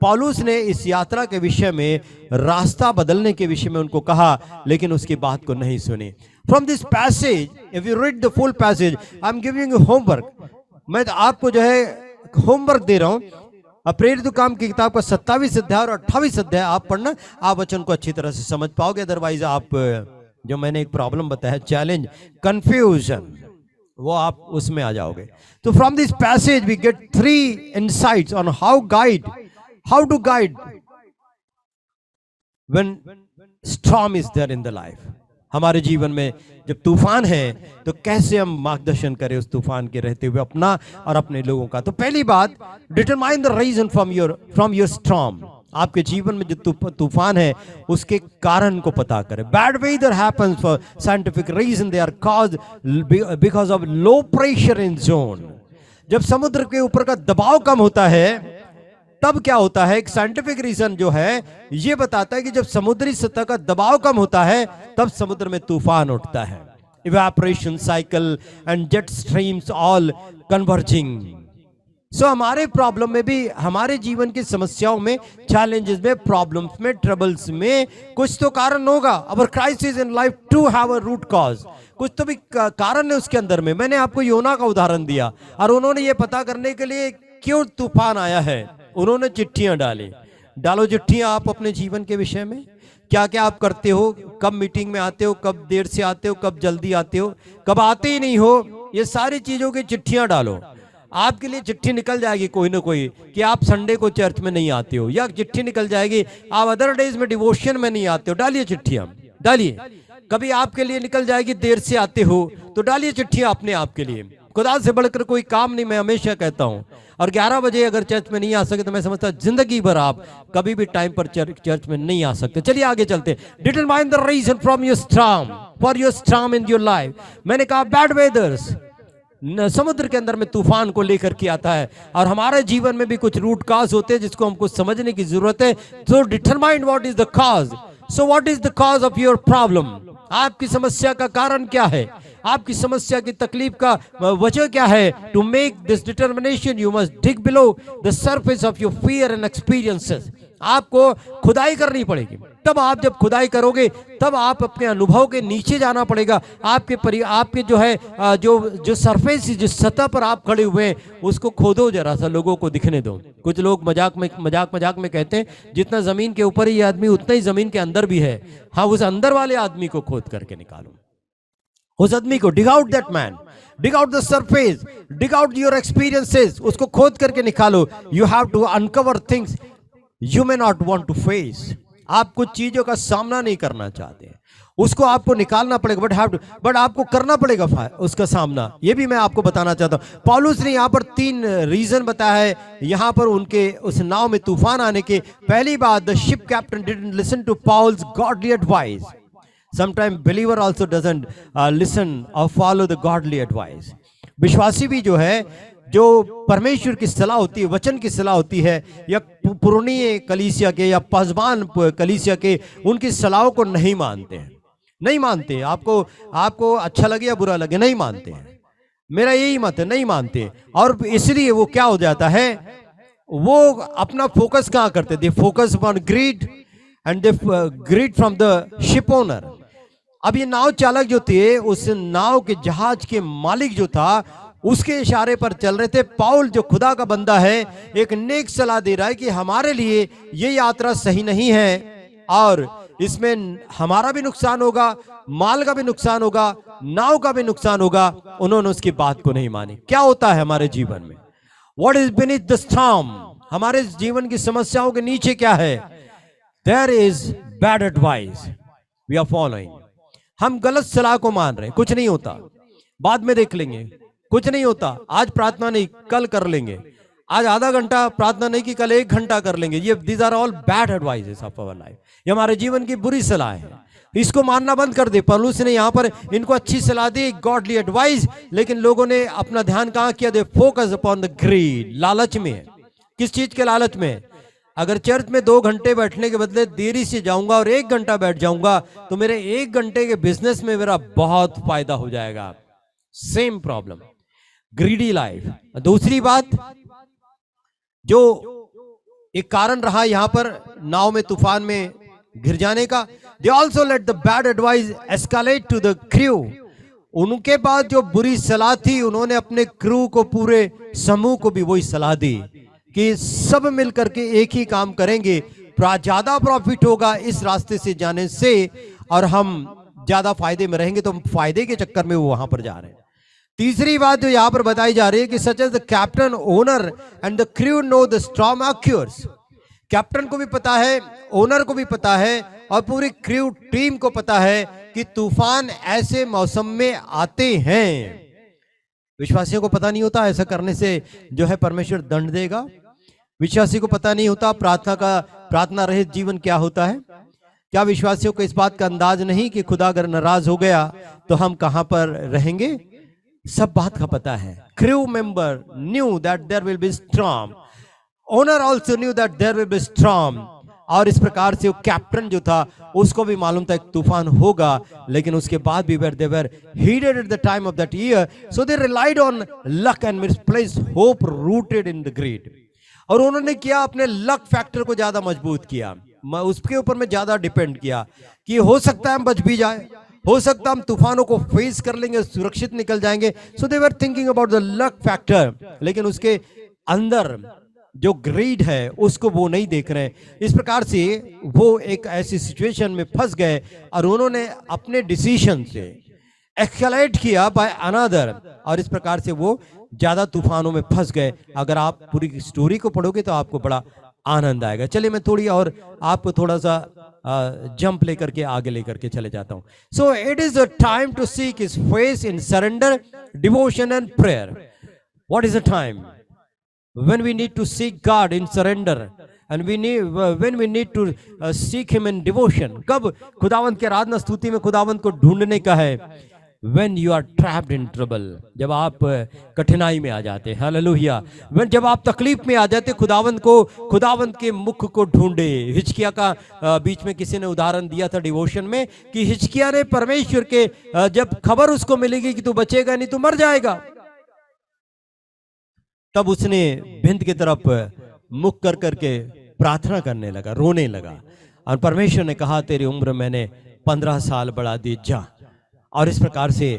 पौलुस ने इस यात्रा के विषय में रास्ता बदलने के विषय में उनको कहा, लेकिन उसकी बात को नहीं सुनी। From this passage, if you read the full passage, I'm giving you homework. मैं आपको जो है होमवर्क दे रहा हूं। प्रेरित काम की किताब का 27 अध्याय और 28 अध्याय आप पढ़ना, आप वचन को अच्छी तरह से समझ पाओगे। अदरवाइज आप जो मैंने एक प्रॉब्लम बताया, चैलेंज, कंफ्यूजन, वो आप उसमें आ जाओगे। तो from this passage we get 3 insights on how to guide when storm is there in the life. हमारे जीवन में जब तूफान है तो कैसे हम मार्गदर्शन करें उस तूफान के रहते हुए अपना और अपने लोगों का। तो पहली बात, determine the reason from your storm. आपके जीवन में जो तूफान है उसके कारण को पता करें। Bad weather happens for scientific reason, they are caused because of low pressure in zone. जब समुद्र के ऊपर का दबाव कम होता है तब क्या होता है, एक साइंटिफिक रीजन जो है ये बताता है कि जब समुद्री सतह का दबाव कम होता है तब समुद्र में तूफान उठता है। Evaporation cycle and jet streams all converging. So हमारे प्रॉब्लम में भी, हमारे जीवन की समस्याओं में, चैलेंजेस में, प्रॉब्लम्स में, ट्रबल्स में कुछ तो कारण होगा। Our crisis in life to have a root cause, कुछ तो भी कारण है उसके अंदर में। मैंने आपको योना का उदाहरण दिया और उन्होंने ये पता करने के लिए क्यों तूफान आया है उन्होंने चिट्ठियां डाली। डालो चिट्ठियां आप अपने जीवन के विषय में, क्या क्या आप करते हो, कब मीटिंग में आते हो, कब देर से आते हो, कब जल्दी आते हो, कब आते ही नहीं हो, ये सारी चीजों की चिट्ठियां डालो। आपके लिए चिट्ठी निकल जाएगी कोई ना कोई कि आप संडे को चर्च में नहीं आते हो, या चिट्ठी निकल जाएगी आप अदर डेज में डिवोशन में नहीं आते हो। डालिए चिट्ठियां, डालिए। कभी आपके लिए निकल जाएगी, देर से आते हो तो डालिए चिट्ठियां अपने आप के लिए। खुदा से बढ़कर कोई काम नहीं, मैं हमेशा कहता हूं। और 11 बजे अगर चर्च में नहीं आ सके तो मैं समझता जिंदगी भर आप कभी भी टाइम पर चर्च में नहीं आ सकते। चलिए आगे चलते। Determine the reason from your storm, for your storm in your life. मैंने कहा बैड वेदर्स समुद्र के अंदर में तूफान को लेकर के आता है, और हमारे जीवन में भी कुछ रूट कॉज होते हैं जिसको हमको समझने की जरूरत है। तो determine what is the cause. So what is the cause of your problem. आपकी समस्या का कारण क्या है, आपकी समस्या की तकलीफ का वजह क्या है। To make this determination you must dig below the surface of your fear and experiences. आपको खुदाई करनी पड़ेगी। तब आप जब खुदाई करोगे तब आप अपने अनुभव के नीचे जाना पड़ेगा। आपके जो है जो सरफेस, जिस सतह पर आप खड़े हुए हैं उसको खोदो, जरा सा लोगों को दिखने दो। कुछ लोग मजाक में कहते हैं जितना जमीन के ऊपर ये आदमी उतना ही जमीन के अंदर भी है। हाँ, उस अंदर वाले आदमी को खोद करके निकालो, उस आदमी को। Dig out that man, dig out the surface, dig out your experiences. उसको खोद करके निकालो। You have to uncover things you may not want to face. आप कुछ चीजों का सामना नहीं करना चाहते, उसको आपको निकालना पड़ेगा। बट आपको करना पड़ेगा उसका सामना। ये भी मैं आपको बताना चाहता हूं। पौलुस ने यहाँ पर 3 रीजन बताया है यहाँ पर उनके उस नाव में तूफान आने के। पहली बात, the ship captain didn't listen to Paul's godly advice. Sometime believer also doesn't listen और फॉलो द गॉडली एडवाइस। विश्वासी भी जो है, जो परमेश्वर की सलाह होती है, वचन की सलाह होती है, या पुरानी कलीसिया के या पसबान कलीसिया के, उनकी सलाहों को नहीं मानते हैं। नहीं मानते। आपको अच्छा लगे या बुरा लगे, नहीं मानते हैं। मेरा यही मत है, नहीं मानते। और इसलिए वो क्या हो जाता है, वो अपना फोकस कहाँ करते, they focus on greed and they greed from the ship owner. अब ये नाव चालक जो थे, उस नाव के जहाज के मालिक जो था, उसके इशारे पर चल रहे थे। पौल जो खुदा का बंदा है, एक नेक सलाह दे रहा है कि हमारे लिए ये यात्रा सही नहीं है और इसमें हमारा भी नुकसान होगा, माल का भी नुकसान होगा, नाव का भी नुकसान होगा। उन्होंने उसकी बात को नहीं मानी। क्या होता है हमारे जीवन में, what is beneath the storm, हमारे जीवन की समस्याओं के नीचे क्या है, there is bad advice we are following. हम गलत सलाह को मान रहे हैं। कुछ नहीं होता, बाद में देख लेंगे, कुछ नहीं होता, आज प्रार्थना नहीं कल कर लेंगे, आज आधा घंटा प्रार्थना नहीं की कल 1 घंटा कर लेंगे। ये these are all bad advices of our life. ये हमारे जीवन की बुरी सलाह है, इसको मानना बंद कर दे। पौलुस ने यहाँ पर इनको अच्छी सलाह दी, गॉडली एडवाइस, लेकिन लोगों ने अपना ध्यान कहाँ किया, they focus upon the greed. लालच में। किस चीज के लालच में? अगर चर्च में 2 घंटे बैठने के बदले देरी से जाऊंगा और 1 घंटा बैठ जाऊंगा तो मेरे 1 घंटे के बिजनेस में मेरा बहुत फायदा हो जाएगा। Same problem, greedy life. दूसरी बात जो एक कारण रहा यहां पर नाव में तूफान में घिर जाने का, they also let the bad advice escalate to the crew. उनके पास जो बुरी सलाह थी, उन्होंने अपने क्रू को, पूरे समूह को भी वही सलाह दी कि सब मिलकर के एक ही काम करेंगे, ज्यादा प्रॉफिट होगा इस रास्ते से जाने से और हम ज्यादा फायदे में रहेंगे। तो हम फायदे के चक्कर में वो वहां पर जा रहे हैं। तीसरी बात जो यहां पर बताई जा रही है कि such as the captain, owner and the crew know the storm occurs. Captain को भी पता है, ओनर को भी पता है और पूरी क्रू टीम को पता है कि तूफान ऐसे मौसम में आते हैं। विश्वासियों को पता नहीं होता ऐसा करने से जो है परमेश्वर दंड देगा। विश्वासी को पता नहीं होता प्रार्थना रहित जीवन क्या होता है। क्या विश्वासियों को इस बात का अंदाज नहीं कि खुदा अगर नाराज हो गया तो हम कहां पर रहेंगे? सब बात का पता है। Crew member knew that there will be storm, owner also knew that there will be storm. और इस प्रकार से वो कैप्टन जो था उसको भी मालूम था एक तूफान होगा, लेकिन उसके बाद भी they were heeded at the time of that year, so they relied on luck and misplaced hope rooted in the greed। और उन्होंने किया, अपने लक फैक्टर को ज्यादा मजबूत किया, उसके ऊपर में ज्यादा डिपेंड किया कि हो सकता है हम बच भी जाए, हो सकता है हम तूफानों को फेस कर लेंगे, सुरक्षित निकल जाएंगे। So they were thinking about the luck factor, लेकिन उसके अंदर जो ग्रीड है उसको वो नहीं देख रहे। इस प्रकार से वो एक ऐसी सिचुएशन में फंस गए और उन्होंने अपने डिसीजन से एक्सलेट किया बाय अनदर, और इस प्रकार से वो ज्यादा तूफानों में फंस गए। अगर आप पूरी स्टोरी को पढ़ोगे तो आपको बड़ा आनंद आएगा। चलिए मैं थोड़ी और आपको थोड़ा सा जंप लेकर के आगे लेकर के चले जाता हूं. So it is a time to seek his face in surrender, devotion and prayer. What is the time when we need to seek God in surrender and when we need to seek him in devotion? कब खुदावंत की आराधना स्तुति में खुदावंत को ढूंढने का है? when you are trapped in trouble, जब आप कठिनाई में आ जाते हैं. हालेलुया. जब आप तकलीफ में आ जाते, खुदावंत के मुख को ढूंढे. हिजकिया का बीच में किसी ने उदाहरण दिया था डिवोशन में कि हिजकिया ने परमेश्वर के जब खबर उसको मिलेगी कि तू बचेगा नहीं, तू मर जाएगा, तब उसने भिंत की तरफ मुख कर करके प्रार्थना करने लगा, रोने लगा. और परमेश्वर ने कहा तेरी उम्र मैंने 15 साल बढ़ा दी, जा. और इस प्रकार से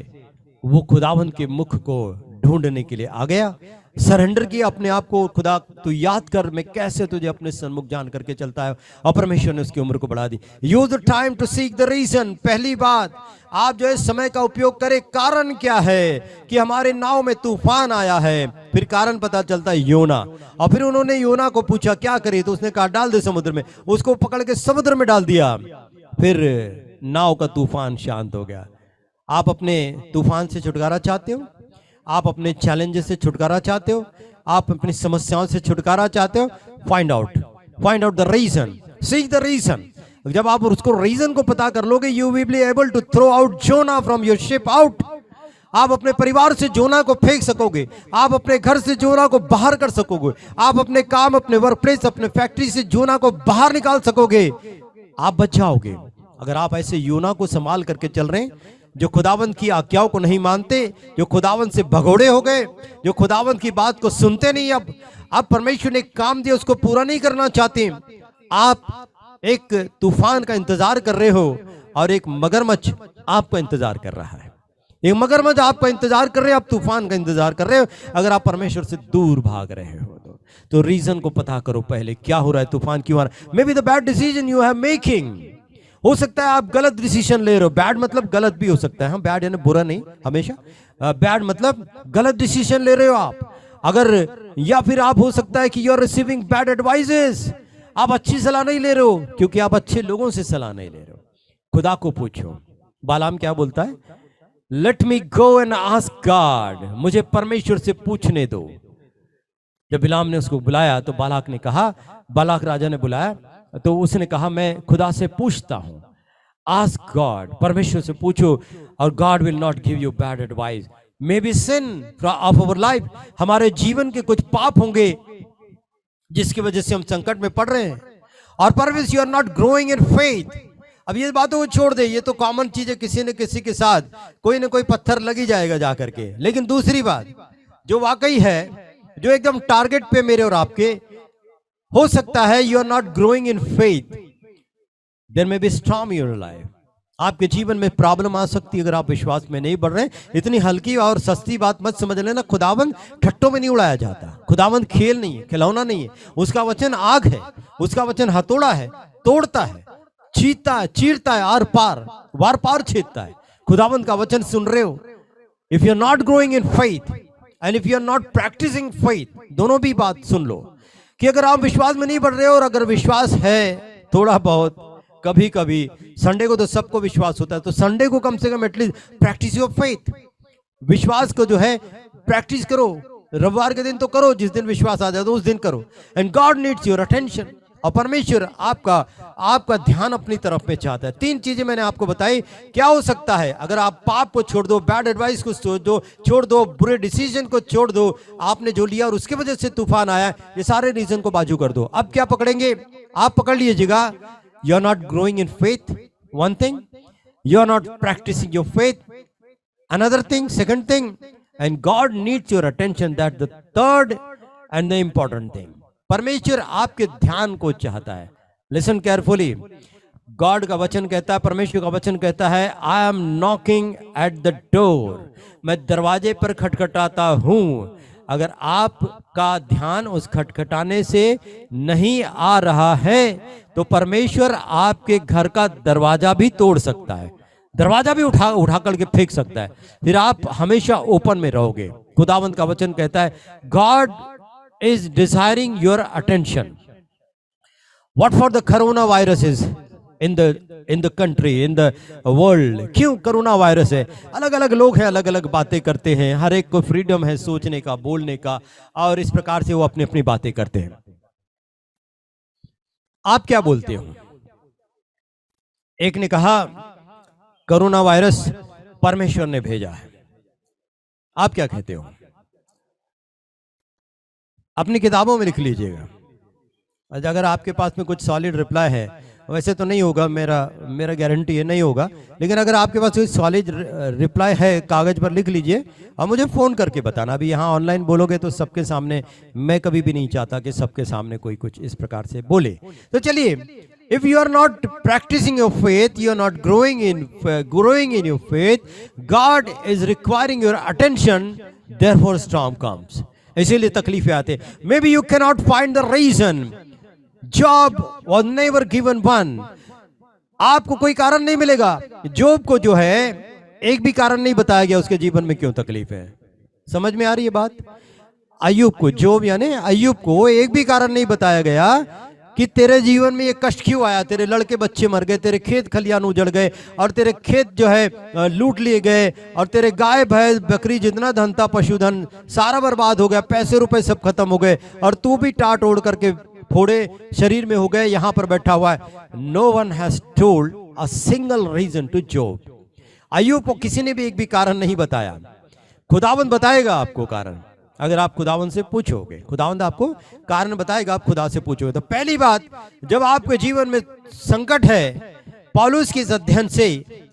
वो खुदावंत के मुख को ढूंढने के लिए आ गया. सरेंडर किया अपने आप को. खुदा तू याद कर मैं कैसे तुझे अपने सन्मुख जान करके चलता है. और परमेश्वर ने उसकी उम्र को बढ़ा दी. Use the time to seek the reason. पहली बात, आप जो है समय का उपयोग करें. कारण क्या है कि हमारे नाव में तूफान आया है? फिर कारण पता चलता है योना. और फिर उन्होंने योना को पूछा क्या करे, तो उसने कहा डाल दे समुद्र में. उसको पकड़ के समुद्र में डाल दिया. फिर नाव का तूफान शांत हो गया. आप अपने तूफान से छुटकारा चाहते हो? आप अपने चैलेंजेस से छुटकारा चाहते हो? आप अपनी समस्याओं से छुटकारा चाहते हो? Find out the reason. Seek the reason. जब आप उसको रीजन को पता कर लोगे, you will be able to throw out Jonah from your ship out. आप अपने परिवार से जोना को फेंक सकोगे. आप अपने घर से जोना को बाहर कर सकोगे. आप अपने काम, अपने वर्क प्लेस, अपने फैक्ट्री से जोना को बाहर निकाल सकोगे. आप बच जाओगे अगर आप ऐसे योना को संभाल करके चल रहे हैं, जो खुदावंत की आज्ञाओं को नहीं मानते, जो खुदावंत से भगोड़े हो गए, जो खुदावंत की बात को सुनते नहीं. अब परमेश्वर ने काम दिया उसको पूरा नहीं करना चाहते. आप एक तूफान का इंतजार कर रहे हो और एक मगरमच्छ आपका इंतजार कर रहा है. एक मगरमच्छ आपका इंतजार कर रहे हो, आप तूफान का इंतजार कर रहे हो. अगर आप परमेश्वर से दूर भाग रहे हो तो रीजन को पता करो पहले, क्या हो रहा है, तूफान क्यों आ रहा है. May be the bad decision you have making. हो सकता है आप गलत डिसीजन ले रहे हो. बैड मतलब गलत भी हो सकता है. बैड यानी बुरा नहीं हमेशा. बैड मतलब गलत डिसीजन ले रहे हो आप. अगर या फिर आप हो सकता है कि you are receiving bad advices. आप अच्छी सलाह नहीं ले रहे हो क्योंकि आप अच्छे लोगों से सलाह नहीं ले रहे हो. खुदा को पूछो. बालाम क्या बोलता है? Let me go and ask God. मुझे परमेश्वर से पूछने दो. जब बिलाम ने उसको बुलाया तो बालाक राजा ने बुलाया तो उसने कहा मैं खुदा से पूछता हूं. Ask God. परमेश्वर से पूछो और God will not give you bad advice. May be sin of our life. हमारे जीवन के कुछ पाप होंगे जिसकी वजह से हम संकट में पड़ रहे हैं. और परवेश you are not growing in faith. अब ये बातों को छोड़ दे, ये तो कॉमन चीज है. किसी न किसी के साथ कोई ना कोई पत्थर लगी जाएगा जा करके. लेकिन दूसरी बात जो वाकई है, जो एकदम टारगेट पे मेरे और आपके, हो सकता है you are not growing in faith. There may be storm in your life. आपके जीवन में प्रॉब्लम आ सकती है अगर आप विश्वास में नहीं बढ़ रहे. इतनी हल्की और सस्ती बात मत समझ लेना. खुदावंत ठट्टों में नहीं उड़ाया जाता. खुदावंत खेल नहीं है, खिलौना नहीं है. उसका वचन आग है. उसका वचन हथौड़ा है, तोड़ता है, चीरता है, आर पार, वार पार छेदता है. खुदावंत का वचन सुन रहे हो. If you are not growing in faith and if you are not practising faith, दोनों भी बात सुन लो कि अगर आप विश्वास में नहीं बढ़ रहे हो, और अगर विश्वास है थोड़ा बहुत, कभी कभी, संडे को तो सबको विश्वास होता है, तो संडे को कम से कम एटलीस्ट प्रैक्टिस योर फेथ. विश्वास को जो है प्रैक्टिस करो. रविवार के दिन तो करो, जिस दिन विश्वास आ जाए तो उस दिन करो. And God needs your attention. और परमेश्वर आपका ध्यान अपनी तरफ में चाहता है. 3 चीजें मैंने आपको बताई. क्या हो सकता है अगर आप पाप को छोड़ दो, बैड एडवाइस को छोड़ दो, बुरे डिसीजन को छोड़ दो, आपने जो लिया और उसकी वजह से तूफान आया, ये सारे रीजन को बाजू कर दो. अब क्या पकड़ेंगे? आप पकड़ लीजिएगा. You are not growing in faith, one thing. You are not practising your faith, another thing, second thing. And God needs your attention, that the third and the important thing. परमेश्वर आपके ध्यान को चाहता है. Listen carefully. गॉड का वचन कहता है, परमेश्वर का वचन कहता है, I am knocking at the door. मैं दरवाजे पर खटखटाता हूं. अगर आपका ध्यान उस खटखटाने से नहीं आ रहा है तो परमेश्वर आपके घर का दरवाजा भी तोड़ सकता है. दरवाजा भी उठा करके फेंक सकता है. फिर आप हमेशा ओपन में रहोगे. खुदावंत का वचन कहता है, God is desiring your attention. What for the coronavirus is? In the country, in the world. क्यों? कोरोना वायरस है। अलग अलग लोग हैं, अलग अलग बातें करते हैं, हर एक को फ्रीडम है सोचने का, बोलने का, और इस प्रकार से वो अपनी अपनी बातें करते हैं। आप क्या बोलते हो? एक ने कहा कोरोना वायरस परमेश्वर ने भेजा है। आप क्या कहते हो? अपनी किताबों में लिख लीजिएगा। अगर आपके पास में कुछ सॉलिड रिप्लाई है, वैसे तो नहीं होगा, मेरा गारंटी है नहीं होगा, लेकिन अगर आपके पास कोई सॉलिड रिप्लाई है कागज पर लिख लीजिए और मुझे फ़ोन करके बताना। अभी यहाँ ऑनलाइन बोलोगे तो सबके सामने, मैं कभी भी नहीं चाहता कि सबके सामने कोई कुछ इस प्रकार से बोले। तो चलिए, if you are not practicing your faith, you are not growing in your faith, God is requiring your attention, therefore storm comes। इसीलिए तकलीफें आते। Maybe you cannot find the reason, job was never given one। आपको कोई कारण नहीं मिलेगा। Job को जो है एक भी कारण नहीं बताया गया उसके जीवन में क्यों तकलीफ है। समझ में आ रही है बात? अय्यूब को, जॉब यानी अय्यूब को एक भी कारण नहीं बताया गया कि तेरे जीवन में ये कष्ट क्यों आया। तेरे लड़के बच्चे मर गए, तेरे खेत खलियान उजड़ गए, और तेरे खेत जो है लूट लिए गए, और तेरे गाय भैंस बकरी जितना धन था, पशुधन सारा बर्बाद हो गया, पैसे रुपए सब खत्म हो गए, और तू भी टाट ओढ़ करके फोड़े शरीर में हो गए, यहां पर बैठा हुआ है। No one has told a single reason to Job. अय्यूब को किसी ने भी एक भी कारण नहीं बताया। खुदावंद बताएगा आपको कारण। अगर आप खुदावंद से पूछोगे, खुदावंद आपको कारण बताएगा, आप खुदा से पूछोगे। तो पहली बात, जब आपके जीवन में संकट है, पौलुस के इस अध्ययन से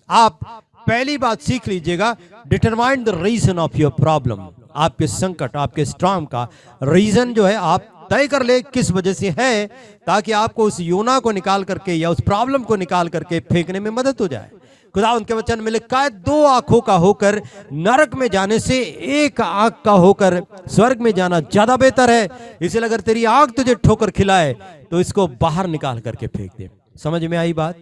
आप पहली बात सीख लीजिएगा, determine the reason of your problem. आपके संकट, आपके स्टॉर्म का रीजन जो है आप तय कर ले किस वजह से है, ताकि आपको उस योना को निकाल करके या उस प्रॉब्लम को निकाल करके फेंकने में मदद हो जाए। खुदा उनके वचन में लिखा है, 2 आंखों का होकर नरक में जाने से 1 आंख का होकर स्वर्ग में जाना ज्यादा बेहतर है। इसलिए अगर तेरी आंख तुझे ठोकर खिलाए तो इसको बाहर निकाल करके फेंक दे। समझ में आई बात?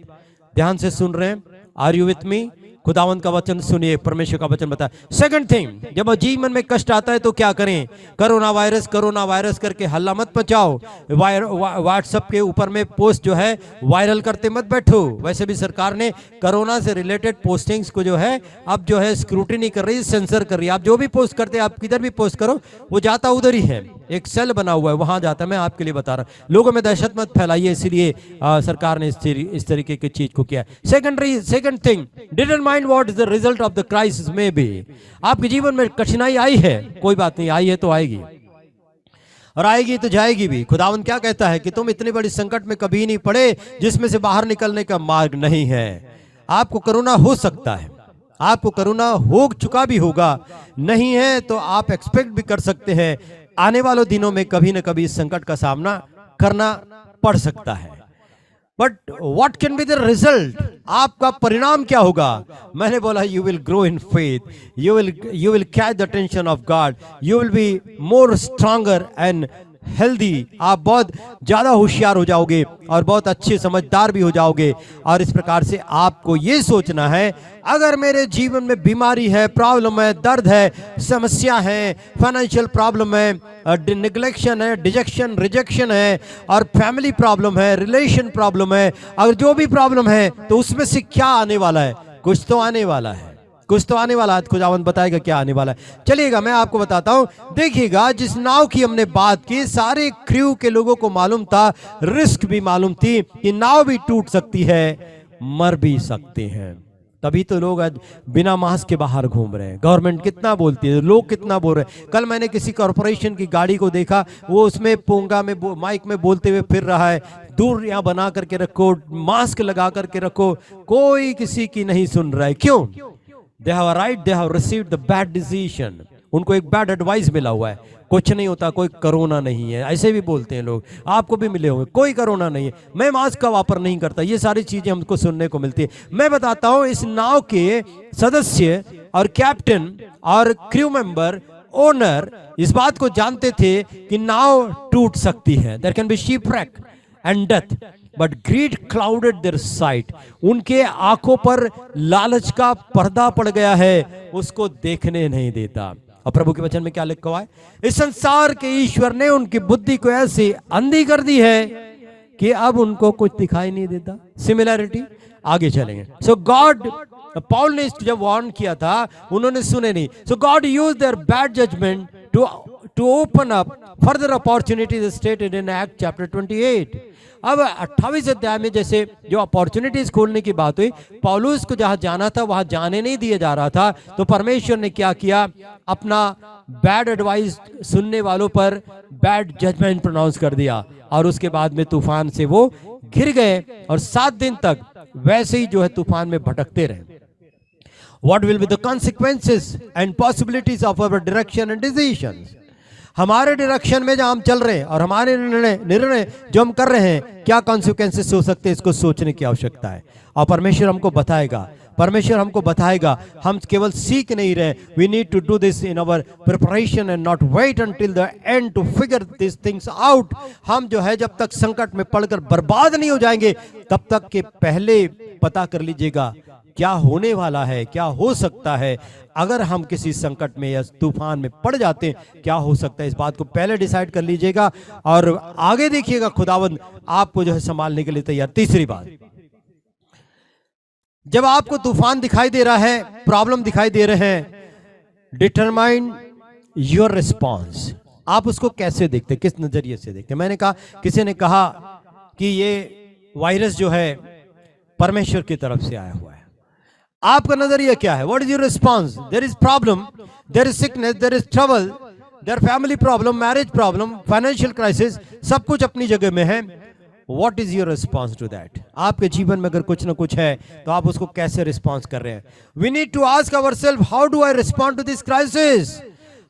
ध्यान से सुन रहे हैं? Are you with me? खुदावंत का वचन सुनिए, परमेश्वर का वचन बताए। सेकंड थिंग, जब जीवन में कष्ट आता है तो क्या करें? कोरोना वायरस करके हल्ला मत मचाओ। व्हाट्सएप के ऊपर में पोस्ट जो है वायरल करते मत बैठो। वैसे भी सरकार ने कोरोना से रिलेटेड पोस्टिंग्स को जो है अब जो है स्क्रूटिनी कर रही है, सेंसर कर रही है। आप जो भी पोस्ट करते हैं, आप किधर भी पोस्ट करो, वो जाता उधर ही है। एक सेल बना हुआ है, वहां जाता है। मैं आपके लिए बता रहा हूं, लोगों में दहशत मत फैलाइए, इसलिए सरकार ने इस तरीके की चीज को किया। Second thing, determine what is the result of the crisis may be. आपके जीवन में कठिनाई आई है, कोई बात नहीं, आई है तो आएगी, और आएगी तो जाएगी भी। खुदावंद क्या कहता है कि तुम इतनी बड़ी संकट में कभी नहीं पड़े जिसमें से बाहर निकलने का मार्ग नहीं है। आपको कोरोना हो सकता है, आपको कोरोना हो चुका भी होगा, नहीं है तो आप एक्सपेक्ट भी कर सकते हैं आने वाले दिनों में कभी न कभी इस संकट का सामना करना पड़ सकता है। But what can be the result? आपका परिणाम क्या होगा? मैंने बोला you will grow in faith, you will catch the attention of God, you will be more stronger and healthy. आप बहुत ज्यादा होशियार हो जाओगे और बहुत अच्छे समझदार भी हो जाओगे। और इस प्रकार से आपको ये सोचना है, अगर मेरे जीवन में बीमारी है, प्रॉब्लम है, दर्द है, समस्या है, फाइनेंशियल प्रॉब्लम है, निग्लेक्शन है, डिजेक्शन, रिजेक्शन है, और फैमिली प्रॉब्लम है, रिलेशन प्रॉब्लम है, अगर जो भी प्रॉब्लम है तो उसमें से क्या आने वाला है? कुछ तो आने वाला है, कुछ तो आने वाला है। खुदावंद बताएगा क्या आने वाला है। चलिएगा मैं आपको बताता हूं। देखिएगा, जिस नाव की हमने बात की, सारे क्रू के लोगों को मालूम था, रिस्क भी मालूम थी कि नाव भी टूट सकती है, मर भी सकते हैं। तभी तो लोग आज बिना मास्क के बाहर घूम रहे हैं। गवर्नमेंट कितना बोलती है, लोग कितना बोल रहे हैं। कल मैंने किसी कॉर्पोरेशन की गाड़ी को देखा, वो उसमें पोंगा में माइक में बोलते हुए फिर रहा है, दूरियां बना करके रखो, मास्क लगा करके रखो। कोई किसी की नहीं सुन रहा है। क्यों? They have right, they have received the bad decision। उनको एक बैड एडवाइस मिला हुआ है, कुछ नहीं होता, कोई कोरोना नहीं है। ऐसे भी बोलते हैं लोग, आपको भी मिले होंगे, कोई कोरोना नहीं है, मैं मास्क का वापर नहीं करता। ये सारी चीजें हमको सुनने को मिलती है। मैं बताता हूं, इस नाव के सदस्य और कैप्टन और क्रू मेंबर, ओनर इस बात को जानते थे कि नाव टूट सकती है। There can be shipwreck and death, but greed clouded their sight. उनके आंखों पर लालच का पर्दा पड़ गया है, उसको देखने नहीं देता। और प्रभु के वचन में क्या लिखा हुआ है? इस संसार के ईश्वर ने उनकी बुद्धि को ऐसे अंधी कर दी है कि अब उनको कुछ दिखाई नहीं देता। सिमिलैरिटी, आगे चलेंगे। सो गॉड, पॉल ने जब वार्न किया था उन्होंने सुने नहीं। So God use their bad judgement to open up further opportunities stated in act chapter 28। अब 28 अध्याय में जैसे जो अपॉर्चुनिटीज खोलने की बात हुई, पौलुस को जहां जाना था वहां जाने नहीं दिया जा रहा था, तो परमेश्वर ने क्या किया, अपना बैड एडवाइस सुनने वालों पर बैड जजमेंट प्रोनाउंस कर दिया और उसके बाद में तूफान से वो घिर गए और 7 दिन तक वैसे ही जो है तूफान में भटकते रहे। What will be the consequences and possibilities of our direction and decisions? हमारे डायरेक्शन में जहां हम चल रहे हैं और हमारे निर्णय जो हम कर रहे हैं, क्या कॉन्सिक्वेंसेस हो सकते हैं, इसको सोचने की आवश्यकता है। और परमेश्वर हमको बताएगा। हम केवल सीख नहीं रहे, we need to do this in our preparation and not wait until the end to figure this things out. हम जो है जब तक संकट में पड़कर बर्बाद नहीं हो जाएंगे, तब तक के पहले पता कर लीजिएगा क्या होने वाला है, क्या हो सकता है। अगर हम किसी संकट में या तूफान में पड़ जाते हैं, क्या हो सकता है, इस बात को पहले डिसाइड कर लीजिएगा और आगे देखिएगा खुदावंद आपको जो है संभालने के लिए तैयार। तीसरी बात, जब आपको तूफान दिखाई दे रहा है, प्रॉब्लम दिखाई दे रहे हैं, डिटरमाइन योर रिस्पॉन्स। आप उसको कैसे देखते, किस नजरिए से देखते। मैंने कहा, किसी ने कहा कि ये वायरस जो है परमेश्वर की तरफ से आया हुआ है। आपका नजरिया क्या है? What is your response? There is problem, there is sickness, there is trouble, there family problem, marriage problem, financial crisis, सब कुछ अपनी जगह में है। What is your response to that? आपके जीवन में अगर कुछ ना कुछ है तो आप उसको कैसे रिस्पॉन्स कर रहे हैं? We need to ask ourself, how do I respond to this crisis?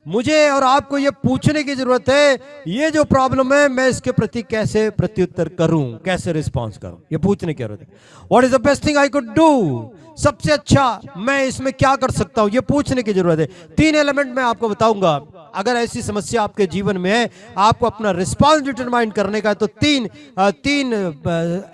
मुझे और आपको ये पूछने की जरूरत है, ये जो प्रॉब्लम है मैं इसके प्रति कैसे प्रत्युत्तर करूं, कैसे रिस्पॉन्स करूं, ये पूछने की जरूरत है। What is the best thing I could do? सबसे अच्छा मैं इसमें क्या कर सकता हूं, ये पूछने की जरूरत है। 3 एलिमेंट मैं आपको बताऊंगा। अगर ऐसी समस्या आपके जीवन में है, आपको अपना रिस्पॉन्स डिटरमाइन करने का है, तो तीन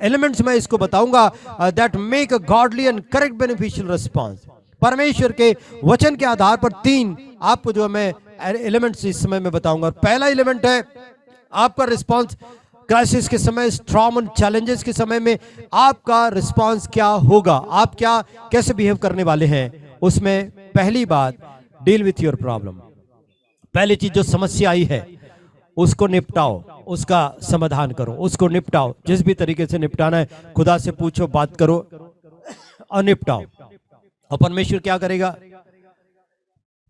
एलिमेंट्स मैं इसको बताऊंगा that make a godly and correct beneficial response. परमेश्वर के वचन के आधार पर 3 आपको जो मैं एलिमेंट्स इस समय में बताऊंगा। और पहला एलिमेंट है आपका रिस्पॉन्स क्राइसिस के समय, स्ट्रॉम एंड चैलेंजेस के समय में आपका रिस्पॉन्स क्या होगा, आप क्या कैसे बिहेव करने वाले हैं। उसमें पहली बात, डील विथ योर प्रॉब्लम। पहली चीज, जो समस्या आई है उसको निपटाओ, उसका समाधान करो, उसको निपटाओ। जिस भी तरीके से निपटाना है खुदा से पूछो, बात करो और निपटाओ। और परमेश्वर क्या करेगा?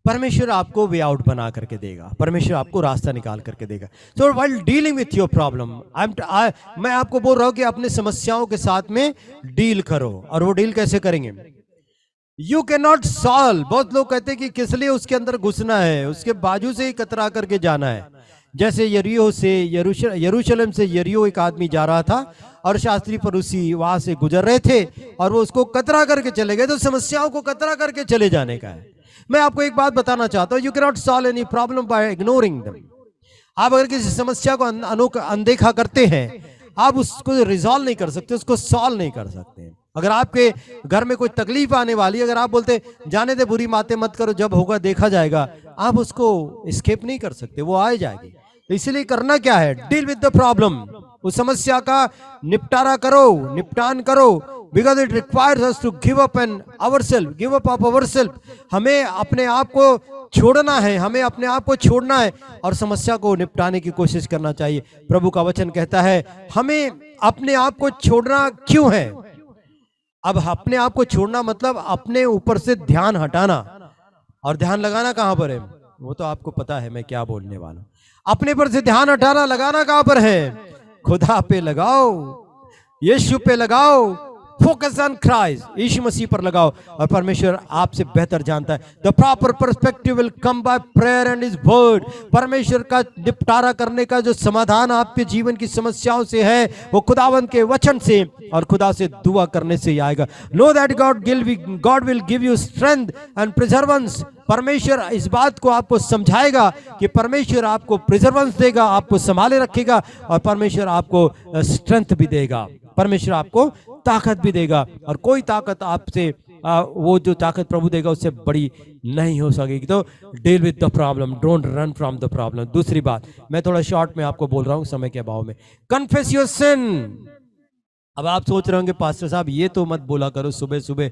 परमेश्वर आपको वे आउट बना करके देगा, परमेश्वर आपको रास्ता निकाल करके देगा। सो while dealing with your problem, मैं आपको बोल रहा हूं कि अपने समस्याओं के साथ में डील करो। और वो डील कैसे करेंगे? You can not solve. बहुत लोग कहते हैं कि किस लिए उसके अंदर घुसना है, उसके बाजू से ही कतरा करके जाना है। जैसे यरीहो से यरूशलेम से यरीहो एक आदमी जा रहा था और शास्त्री फरीसी वहां से गुजर रहे थे और वो उसको कतरा करके चले गए। तो समस्याओं को कतरा करके चले जाने का है। मैं आपको एक बात बताना चाहता हूं, you can not solve any problem by ignoring them. आप अगर किसी समस्या को अनदेखा करते हैं, आप उसको रिजॉल्व नहीं कर सकते, उसको सॉल्व नहीं कर सकते। अगर आपके घर में कोई तकलीफ आने वाली, अगर आप बोलते जाने दे, बुरी बातें मत करो, जब होगा देखा जाएगा, आप उसको एस्केप नहीं कर सकते, वो आ जाएगी। तो इसलिए करना क्या है? Deal with the problem. उस समस्या का निपटारा करो, निपटान करो। Because it requires us to give up ourself. हमें अपने आप को छोड़ना है, हमें अपने आप को छोड़ना है और समस्या को निपटाने की कोशिश करना चाहिए। प्रभु का वचन कहता है हमें अपने आप को छोड़ना क्यों है। अब अपने आप को छोड़ना मतलब अपने ऊपर से ध्यान हटाना, और ध्यान लगाना कहां पर है वो तो आपको पता है मैं क्या बोलने वाला हूं। अपने पर से ध्यान हटाना, लगाना कहां पर है? खुदा पे लगाओ, यीशु पे लगाओ, फोकस ऑन क्राइस्ट, यीशु मसीह पर लगाओ। और परमेश्वर आपसे बेहतर जानता है। The proper perspective will come by prayer and his word. परमेश्वर का निपटारा करने का जो समाधान आपके जीवन की समस्याओं से है, वो खुदावंत के वचन से और खुदा से दुआ करने से ही आएगा। Know that God will give you strength and प्रिजर्वेंस। परमेश्वर इस बात को आपको समझाएगा कि परमेश्वर आपको प्रिजर्वेंस देगा, आपको संभाले रखेगा, और परमेश्वर आपको स्ट्रेंथ भी देगा, परमेश्वर आपको ताकत भी देगा। और कोई ताकत आपसे वो जो ताकत प्रभु देगा उससे बड़ी नहीं हो सकेगी। तो deal with the problem, don't run from the problem. दूसरी बात, मैं थोड़ा शॉर्ट में आपको बोल रहा हूँ समय के अभाव में, कन्फेस योर सिन। अब आप सोच रहे होंगे पास्टर साहब ये तो मत बोला करो, सुबह सुबह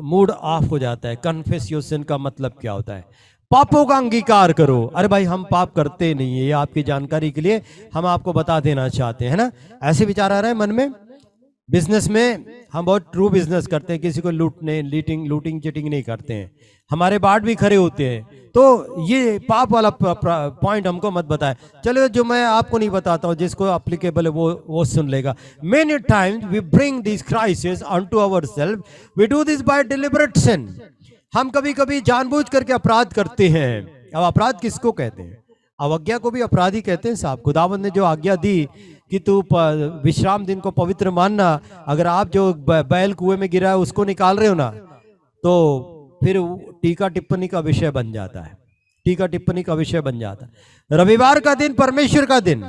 मूड ऑफ हो जाता है। कन्फेस योर सिन का मतलब क्या होता है? पापों का अंगीकार करो। अरे भाई हम पाप करते नहीं है, ये आपकी जानकारी के लिए हम आपको बता देना चाहते हैं ना। ऐसे विचार आ रहा है मन में। बिजनेस में हम बहुत ट्रू बिजनेस करते हैं, किसी को लूटिंग चिटिंग नहीं करते हैं, हमारे बाट भी खरे होते हैं। तो ये पाप वाला पॉइंट हमको मत बताए। चलो जो मैं आपको नहीं बताता हूँ, जिसको अप्लीकेबल है वो सुन लेगा। Many times we bring this crisis onto ourself, we do this by deliberate sin. हम कभी कभी जानबूझ करके अपराध करते हैं। अब अपराध किसको कहते हैं? अवज्ञा को भी अपराध ही कहते हैं साहब। खुदावंद ने जो आज्ञा दी कि तू विश्राम दिन को पवित्र मानना, अगर आप जो बैल कुएं में गिरा है उसको निकाल रहे हो ना, तो फिर टीका टिप्पणी का विषय बन जाता है। टीका टिप्पणी का विषय बन जाता है। रविवार का दिन परमेश्वर का दिन,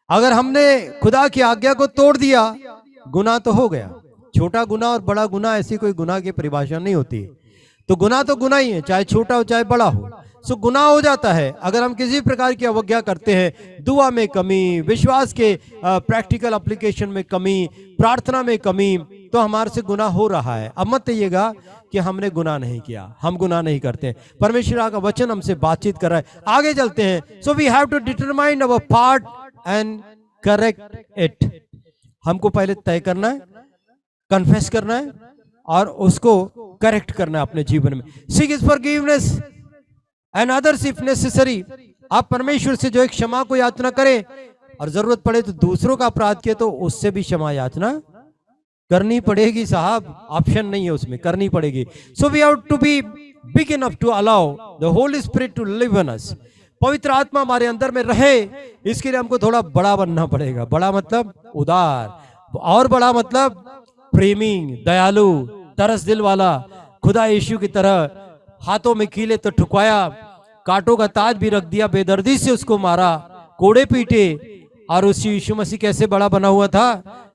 अगर हमने खुदा की आज्ञा को तोड़ दिया, गुनाह तो हो गया। छोटा गुनाह और बड़ा गुनाह ऐसी कोई गुनाह की परिभाषा नहीं होती। तो गुनाह तो गुनाह ही है, चाहे छोटा हो चाहे बड़ा हो। सो गुनाह हो जाता है अगर हम किसी प्रकार की अवज्ञा करते हैं। दुआ में कमी, विश्वास के प्रैक्टिकल एप्लीकेशन में कमी, प्रार्थना में कमी, तो हमारे से गुनाह हो रहा है। अब मत कहिएगा कि हमने गुनाह नहीं किया, हम गुनाह नहीं करते। परमेश्वर का वचन हमसे बातचीत कर रहा है। आगे चलते हैं। So we have to determine our part and correct it. हमको पहले तय करना है, कन्फेस करना है और उसको करेक्ट करना है अपने जीवन में। Seek his forgiveness and others if necessary. आप परमेश्वर से जो एक क्षमा को याचना करें, और जरूरत पड़े तो दूसरों का अपराध किए तो उससे भी क्षमा याचना करनी पड़ेगी साहब, ऑप्शन नहीं है उसमें, करनी पड़ेगी। So we have to be big enough to allow the Holy Spirit to live in us. पवित्र आत्मा हमारे अंदर में रहे, इसके लिए हमको थोड़ा बड़ा बनना पड़ेगा। बड़ा मतलब उदार, और बड़ा मतलब प्रेमी, दयालु, तरस दिल वाला। खुदा यीशु की तरह हाथों में कीले तो ठुकवाया, कांटों का ताज भी रख दिया, बेदर्दी से उसको मारा, कोड़े पीटे, और उसी यीशु मसीह कैसे बड़ा बना हुआ था?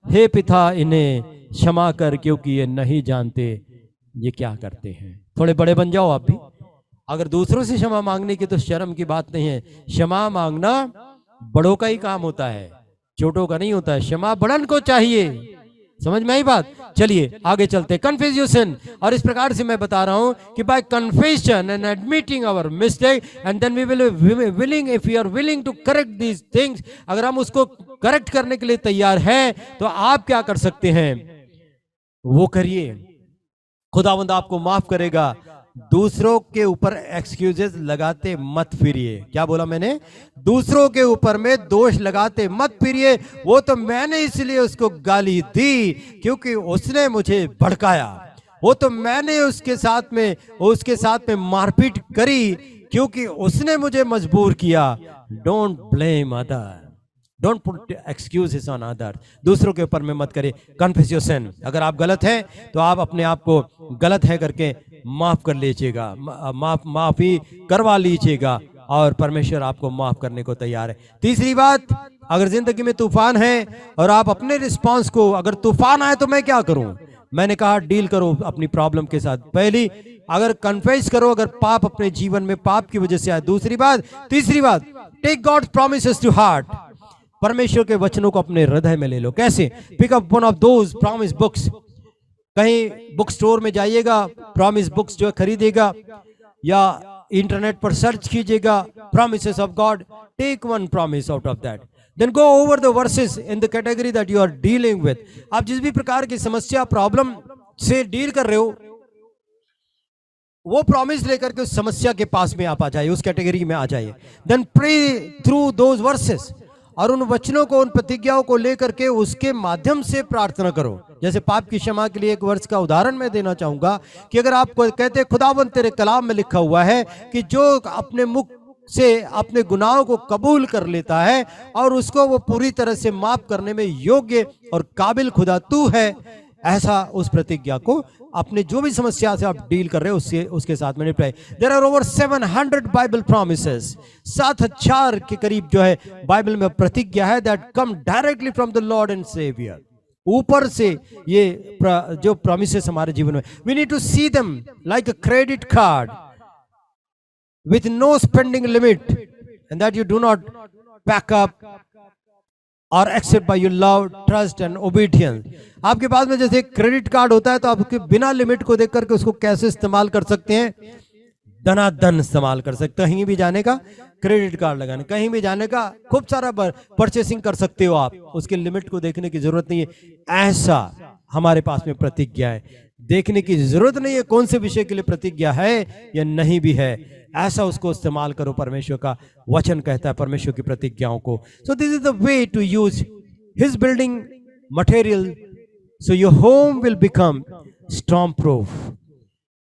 हे पिता इन्हें क्षमा कर, क्योंकि ये नहीं जानते ये क्या करते हैं। थोड़े बड़े बन जाओ आप भी। अगर दूसरों से क्षमा मांगने की तो शर्म की बात नहीं है। क्षमा मांगना बड़ों का ही काम होता है, छोटों का नहीं होता है। क्षमा बड़न को चाहिए। समझ में आई बात? चलिए आगे चलते। Confess your sin. और इस प्रकार से मैं बता रहा हूं कि by confession and admitting our mistake and then we will willing, if you are willing to correct these things, अगर हम उसको करेक्ट करने के लिए तैयार हैं तो आप क्या कर सकते हैं? वो करिए, खुदावंद आपको माफ करेगा। दूसरों के ऊपर एक्सक्यूजेस लगाते मत फिरिए। क्या बोला मैंने? दूसरों के ऊपर में दोष लगाते मत फिरिए। वो तो मैंने इसलिए उसको गाली दी क्योंकि उसने मुझे भड़काया। वो तो मैंने उसके साथ में मारपीट करी क्योंकि उसने मुझे मजबूर किया। Don't blame other, don't put excuses on other. दूसरों के ऊपर में मत करिए। Confess your sin. अगर आप गलत हैं तो आप अपने आप को गलत है करके माफ कर लीजिएगा, माफी करवा लीजिएगा, और परमेश्वर आपको माफ करने को तैयार है। तीसरी बात, अगर जिंदगी में तूफान है और आप अपने रिस्पांस को, अगर तूफान आए तो मैं क्या करूं? मैंने कहा डील करो अपनी प्रॉब्लम के साथ। पहली, अगर कन्फेस करो अगर पाप अपने जीवन में पाप की वजह से आए। तीसरी बात, take God's promises to heart. परमेश्वर के वचनों को अपने हृदय में ले लो। कैसे? Pick up one of those promise books. कहीं बुक स्टोर में जाइएगा, प्रॉमिस बुक्स जो खरीदेगा, या इंटरनेट पर सर्च कीजिएगा promises of God. Take one promise out of that, then go over the verses in the category that you are dealing with. आप जिस भी प्रकार की समस्या, प्रॉब्लम से डील कर रहे हो, वो प्रॉमिस लेकर के उस समस्या के पास में आप आ जाइए, उस कैटेगरी में आ जाइए। Then pray through those verses, और उन वचनों को, उन प्रतिज्ञाओं को लेकर के उसके माध्यम से प्रार्थना करो। जैसे पाप की क्षमा के लिए एक वर्ष का उदाहरण मैं देना चाहूंगा कि अगर आप कहते हैं खुदावंद तेरे कलाम में लिखा हुआ है कि जो अपने मुख से अपने गुनाहों को कबूल कर लेता है और उसको वो पूरी तरह से माफ करने में योग्य और काबिल खुदा तू है, ऐसा उस प्रतिज्ञा को अपने जो भी समस्या से आप डील कर रहे हो उसके साथ में निपटाए। There are over 700 Bible promises. 7,000 के करीब जो है बाइबल में प्रतिज्ञा है that come directly from the Lord and saviour. ऊपर से ये जो प्रॉमिसेस हमारे जीवन में, we need to see them like a credit card with no spending limit, and that you do not pack up or accept by your love, trust and obedience. आपके पास में जैसे क्रेडिट कार्ड होता है तो आप बिना लिमिट को देख करके उसको कैसे इस्तेमाल कर सकते हैं, धनाधन इस्तेमाल कर सकते हैं। कहीं भी जाने का क्रेडिट कार्ड लगाने, कहीं भी जाने का खूब सारा परचेसिंग कर सकते हो आप, उसके लिमिट को देखने की जरूरत नहीं है। ऐसा हमारे पास में प्रतिज्ञा है, देखने की जरूरत नहीं है कौन से विषय के लिए प्रतिज्ञा है या नहीं भी है, ऐसा उसको इस्तेमाल करो। परमेश्वर का वचन कहता है परमेश्वर की प्रतिज्ञाओं को। So this is the way to use his building material so your home will become storm proof.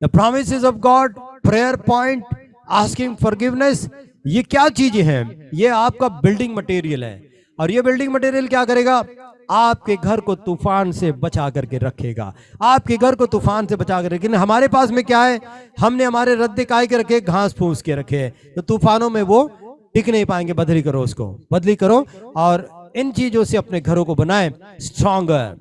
The promises of God, prayer point, asking forgiveness, ये क्या चीजें हैं? ये आपका बिल्डिंग मटेरियल है। और ये बिल्डिंग मटेरियल क्या करेगा? आपके घर को तूफान से बचा करके रखेगा, आपके घर को तूफान से बचा कर रखेगा। हमारे पास में क्या है? हमने हमारे रद्दे काय के रखे, घास फूस के रखे हैं, तो तूफानों में वो टिक नहीं पाएंगे। बदली करो, उसको बदली करो और इन चीजों से अपने घरों को बनाए स्ट्रॉन्गर,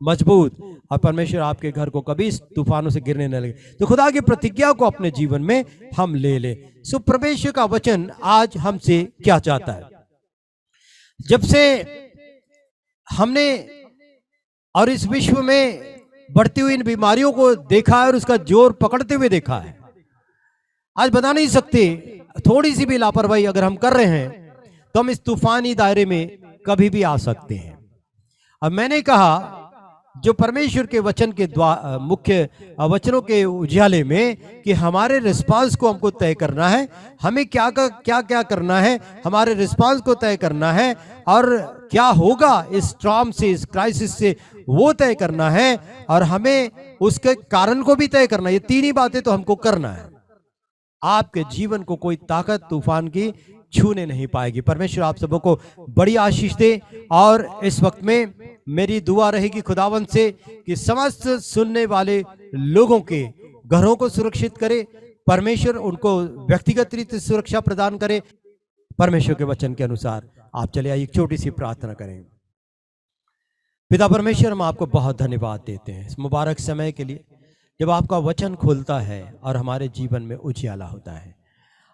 मजबूत, और परमेश्वर आपके घर को कभी तूफानों से गिरने न लगे। तो खुदा की प्रतिज्ञा को अपने जीवन में हम ले ले। सो परमेश्वर का वचन आज हमसे क्या चाहता है? जब से हमने और इस विश्व में बढ़ती हुई इन बीमारियों को देखा है और उसका जोर पकड़ते हुए देखा है, आज बता नहीं सकते, थोड़ी सी भी लापरवाही अगर हम कर रहे हैं तो हम इस तूफानी दायरे में कभी भी आ सकते हैं। अब मैंने कहा जो परमेश्वर के वचन के मुख्य वचनों के उजाले में कि हमारे रिस्पांस को हमको तय करना है, हमें क्या क्या करना है, हमारे रिस्पांस को तय करना है, और क्या होगा इस स्टॉर्म से, इस क्राइसिस से, वो तय करना है, और हमें उसके कारण को भी तय करना है। ये तीन ही बातें तो हमको करना है। आपके जीवन को कोई ताकत तूफान की छूने नहीं पाएगी। परमेश्वर आप सबों को बड़ी आशीष दे। और इस वक्त में मेरी दुआ रहेगी खुदावंत से कि समस्त सुनने वाले लोगों के घरों को सुरक्षित करे, परमेश्वर उनको व्यक्तिगत रीति से सुरक्षा प्रदान करे। परमेश्वर के वचन के अनुसार आप चले आइए, एक छोटी सी प्रार्थना करें। पिता परमेश्वर, हम आपको बहुत धन्यवाद देते हैं इस मुबारक समय के लिए जब आपका वचन खुलता है और हमारे जीवन में उजियाला होता है।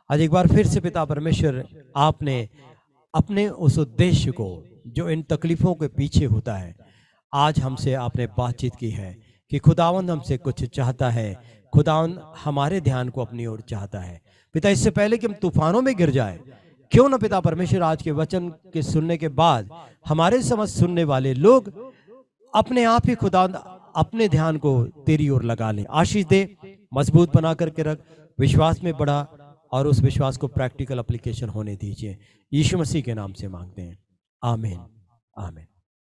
आज एक बार फिर से पिता परमेश्वर, आपने अपने उस उद्देश्य को जो इन तकलीफों के पीछे होता है, आज हमसे आपने बातचीत की है कि खुदावंद हमसे कुछ चाहता है, खुदावंद हमारे ध्यान को अपनी ओर चाहता है। पिता, इससे पहले कि हम तूफानों में गिर जाए, क्यों ना पिता परमेश्वर आज के वचन के सुनने के बाद हमारे समझ सुनने वाले लोग अपने आप ही खुदावंद अपने ध्यान को तेरी ओर लगा लें। आशीष दे, मजबूत बना करके रख, विश्वास में बढ़ा, और उस विश्वास को प्रैक्टिकल एप्लीकेशन होने दीजिए। यीशु मसीह के नाम से मांगते हैं, आमीन, आमीन।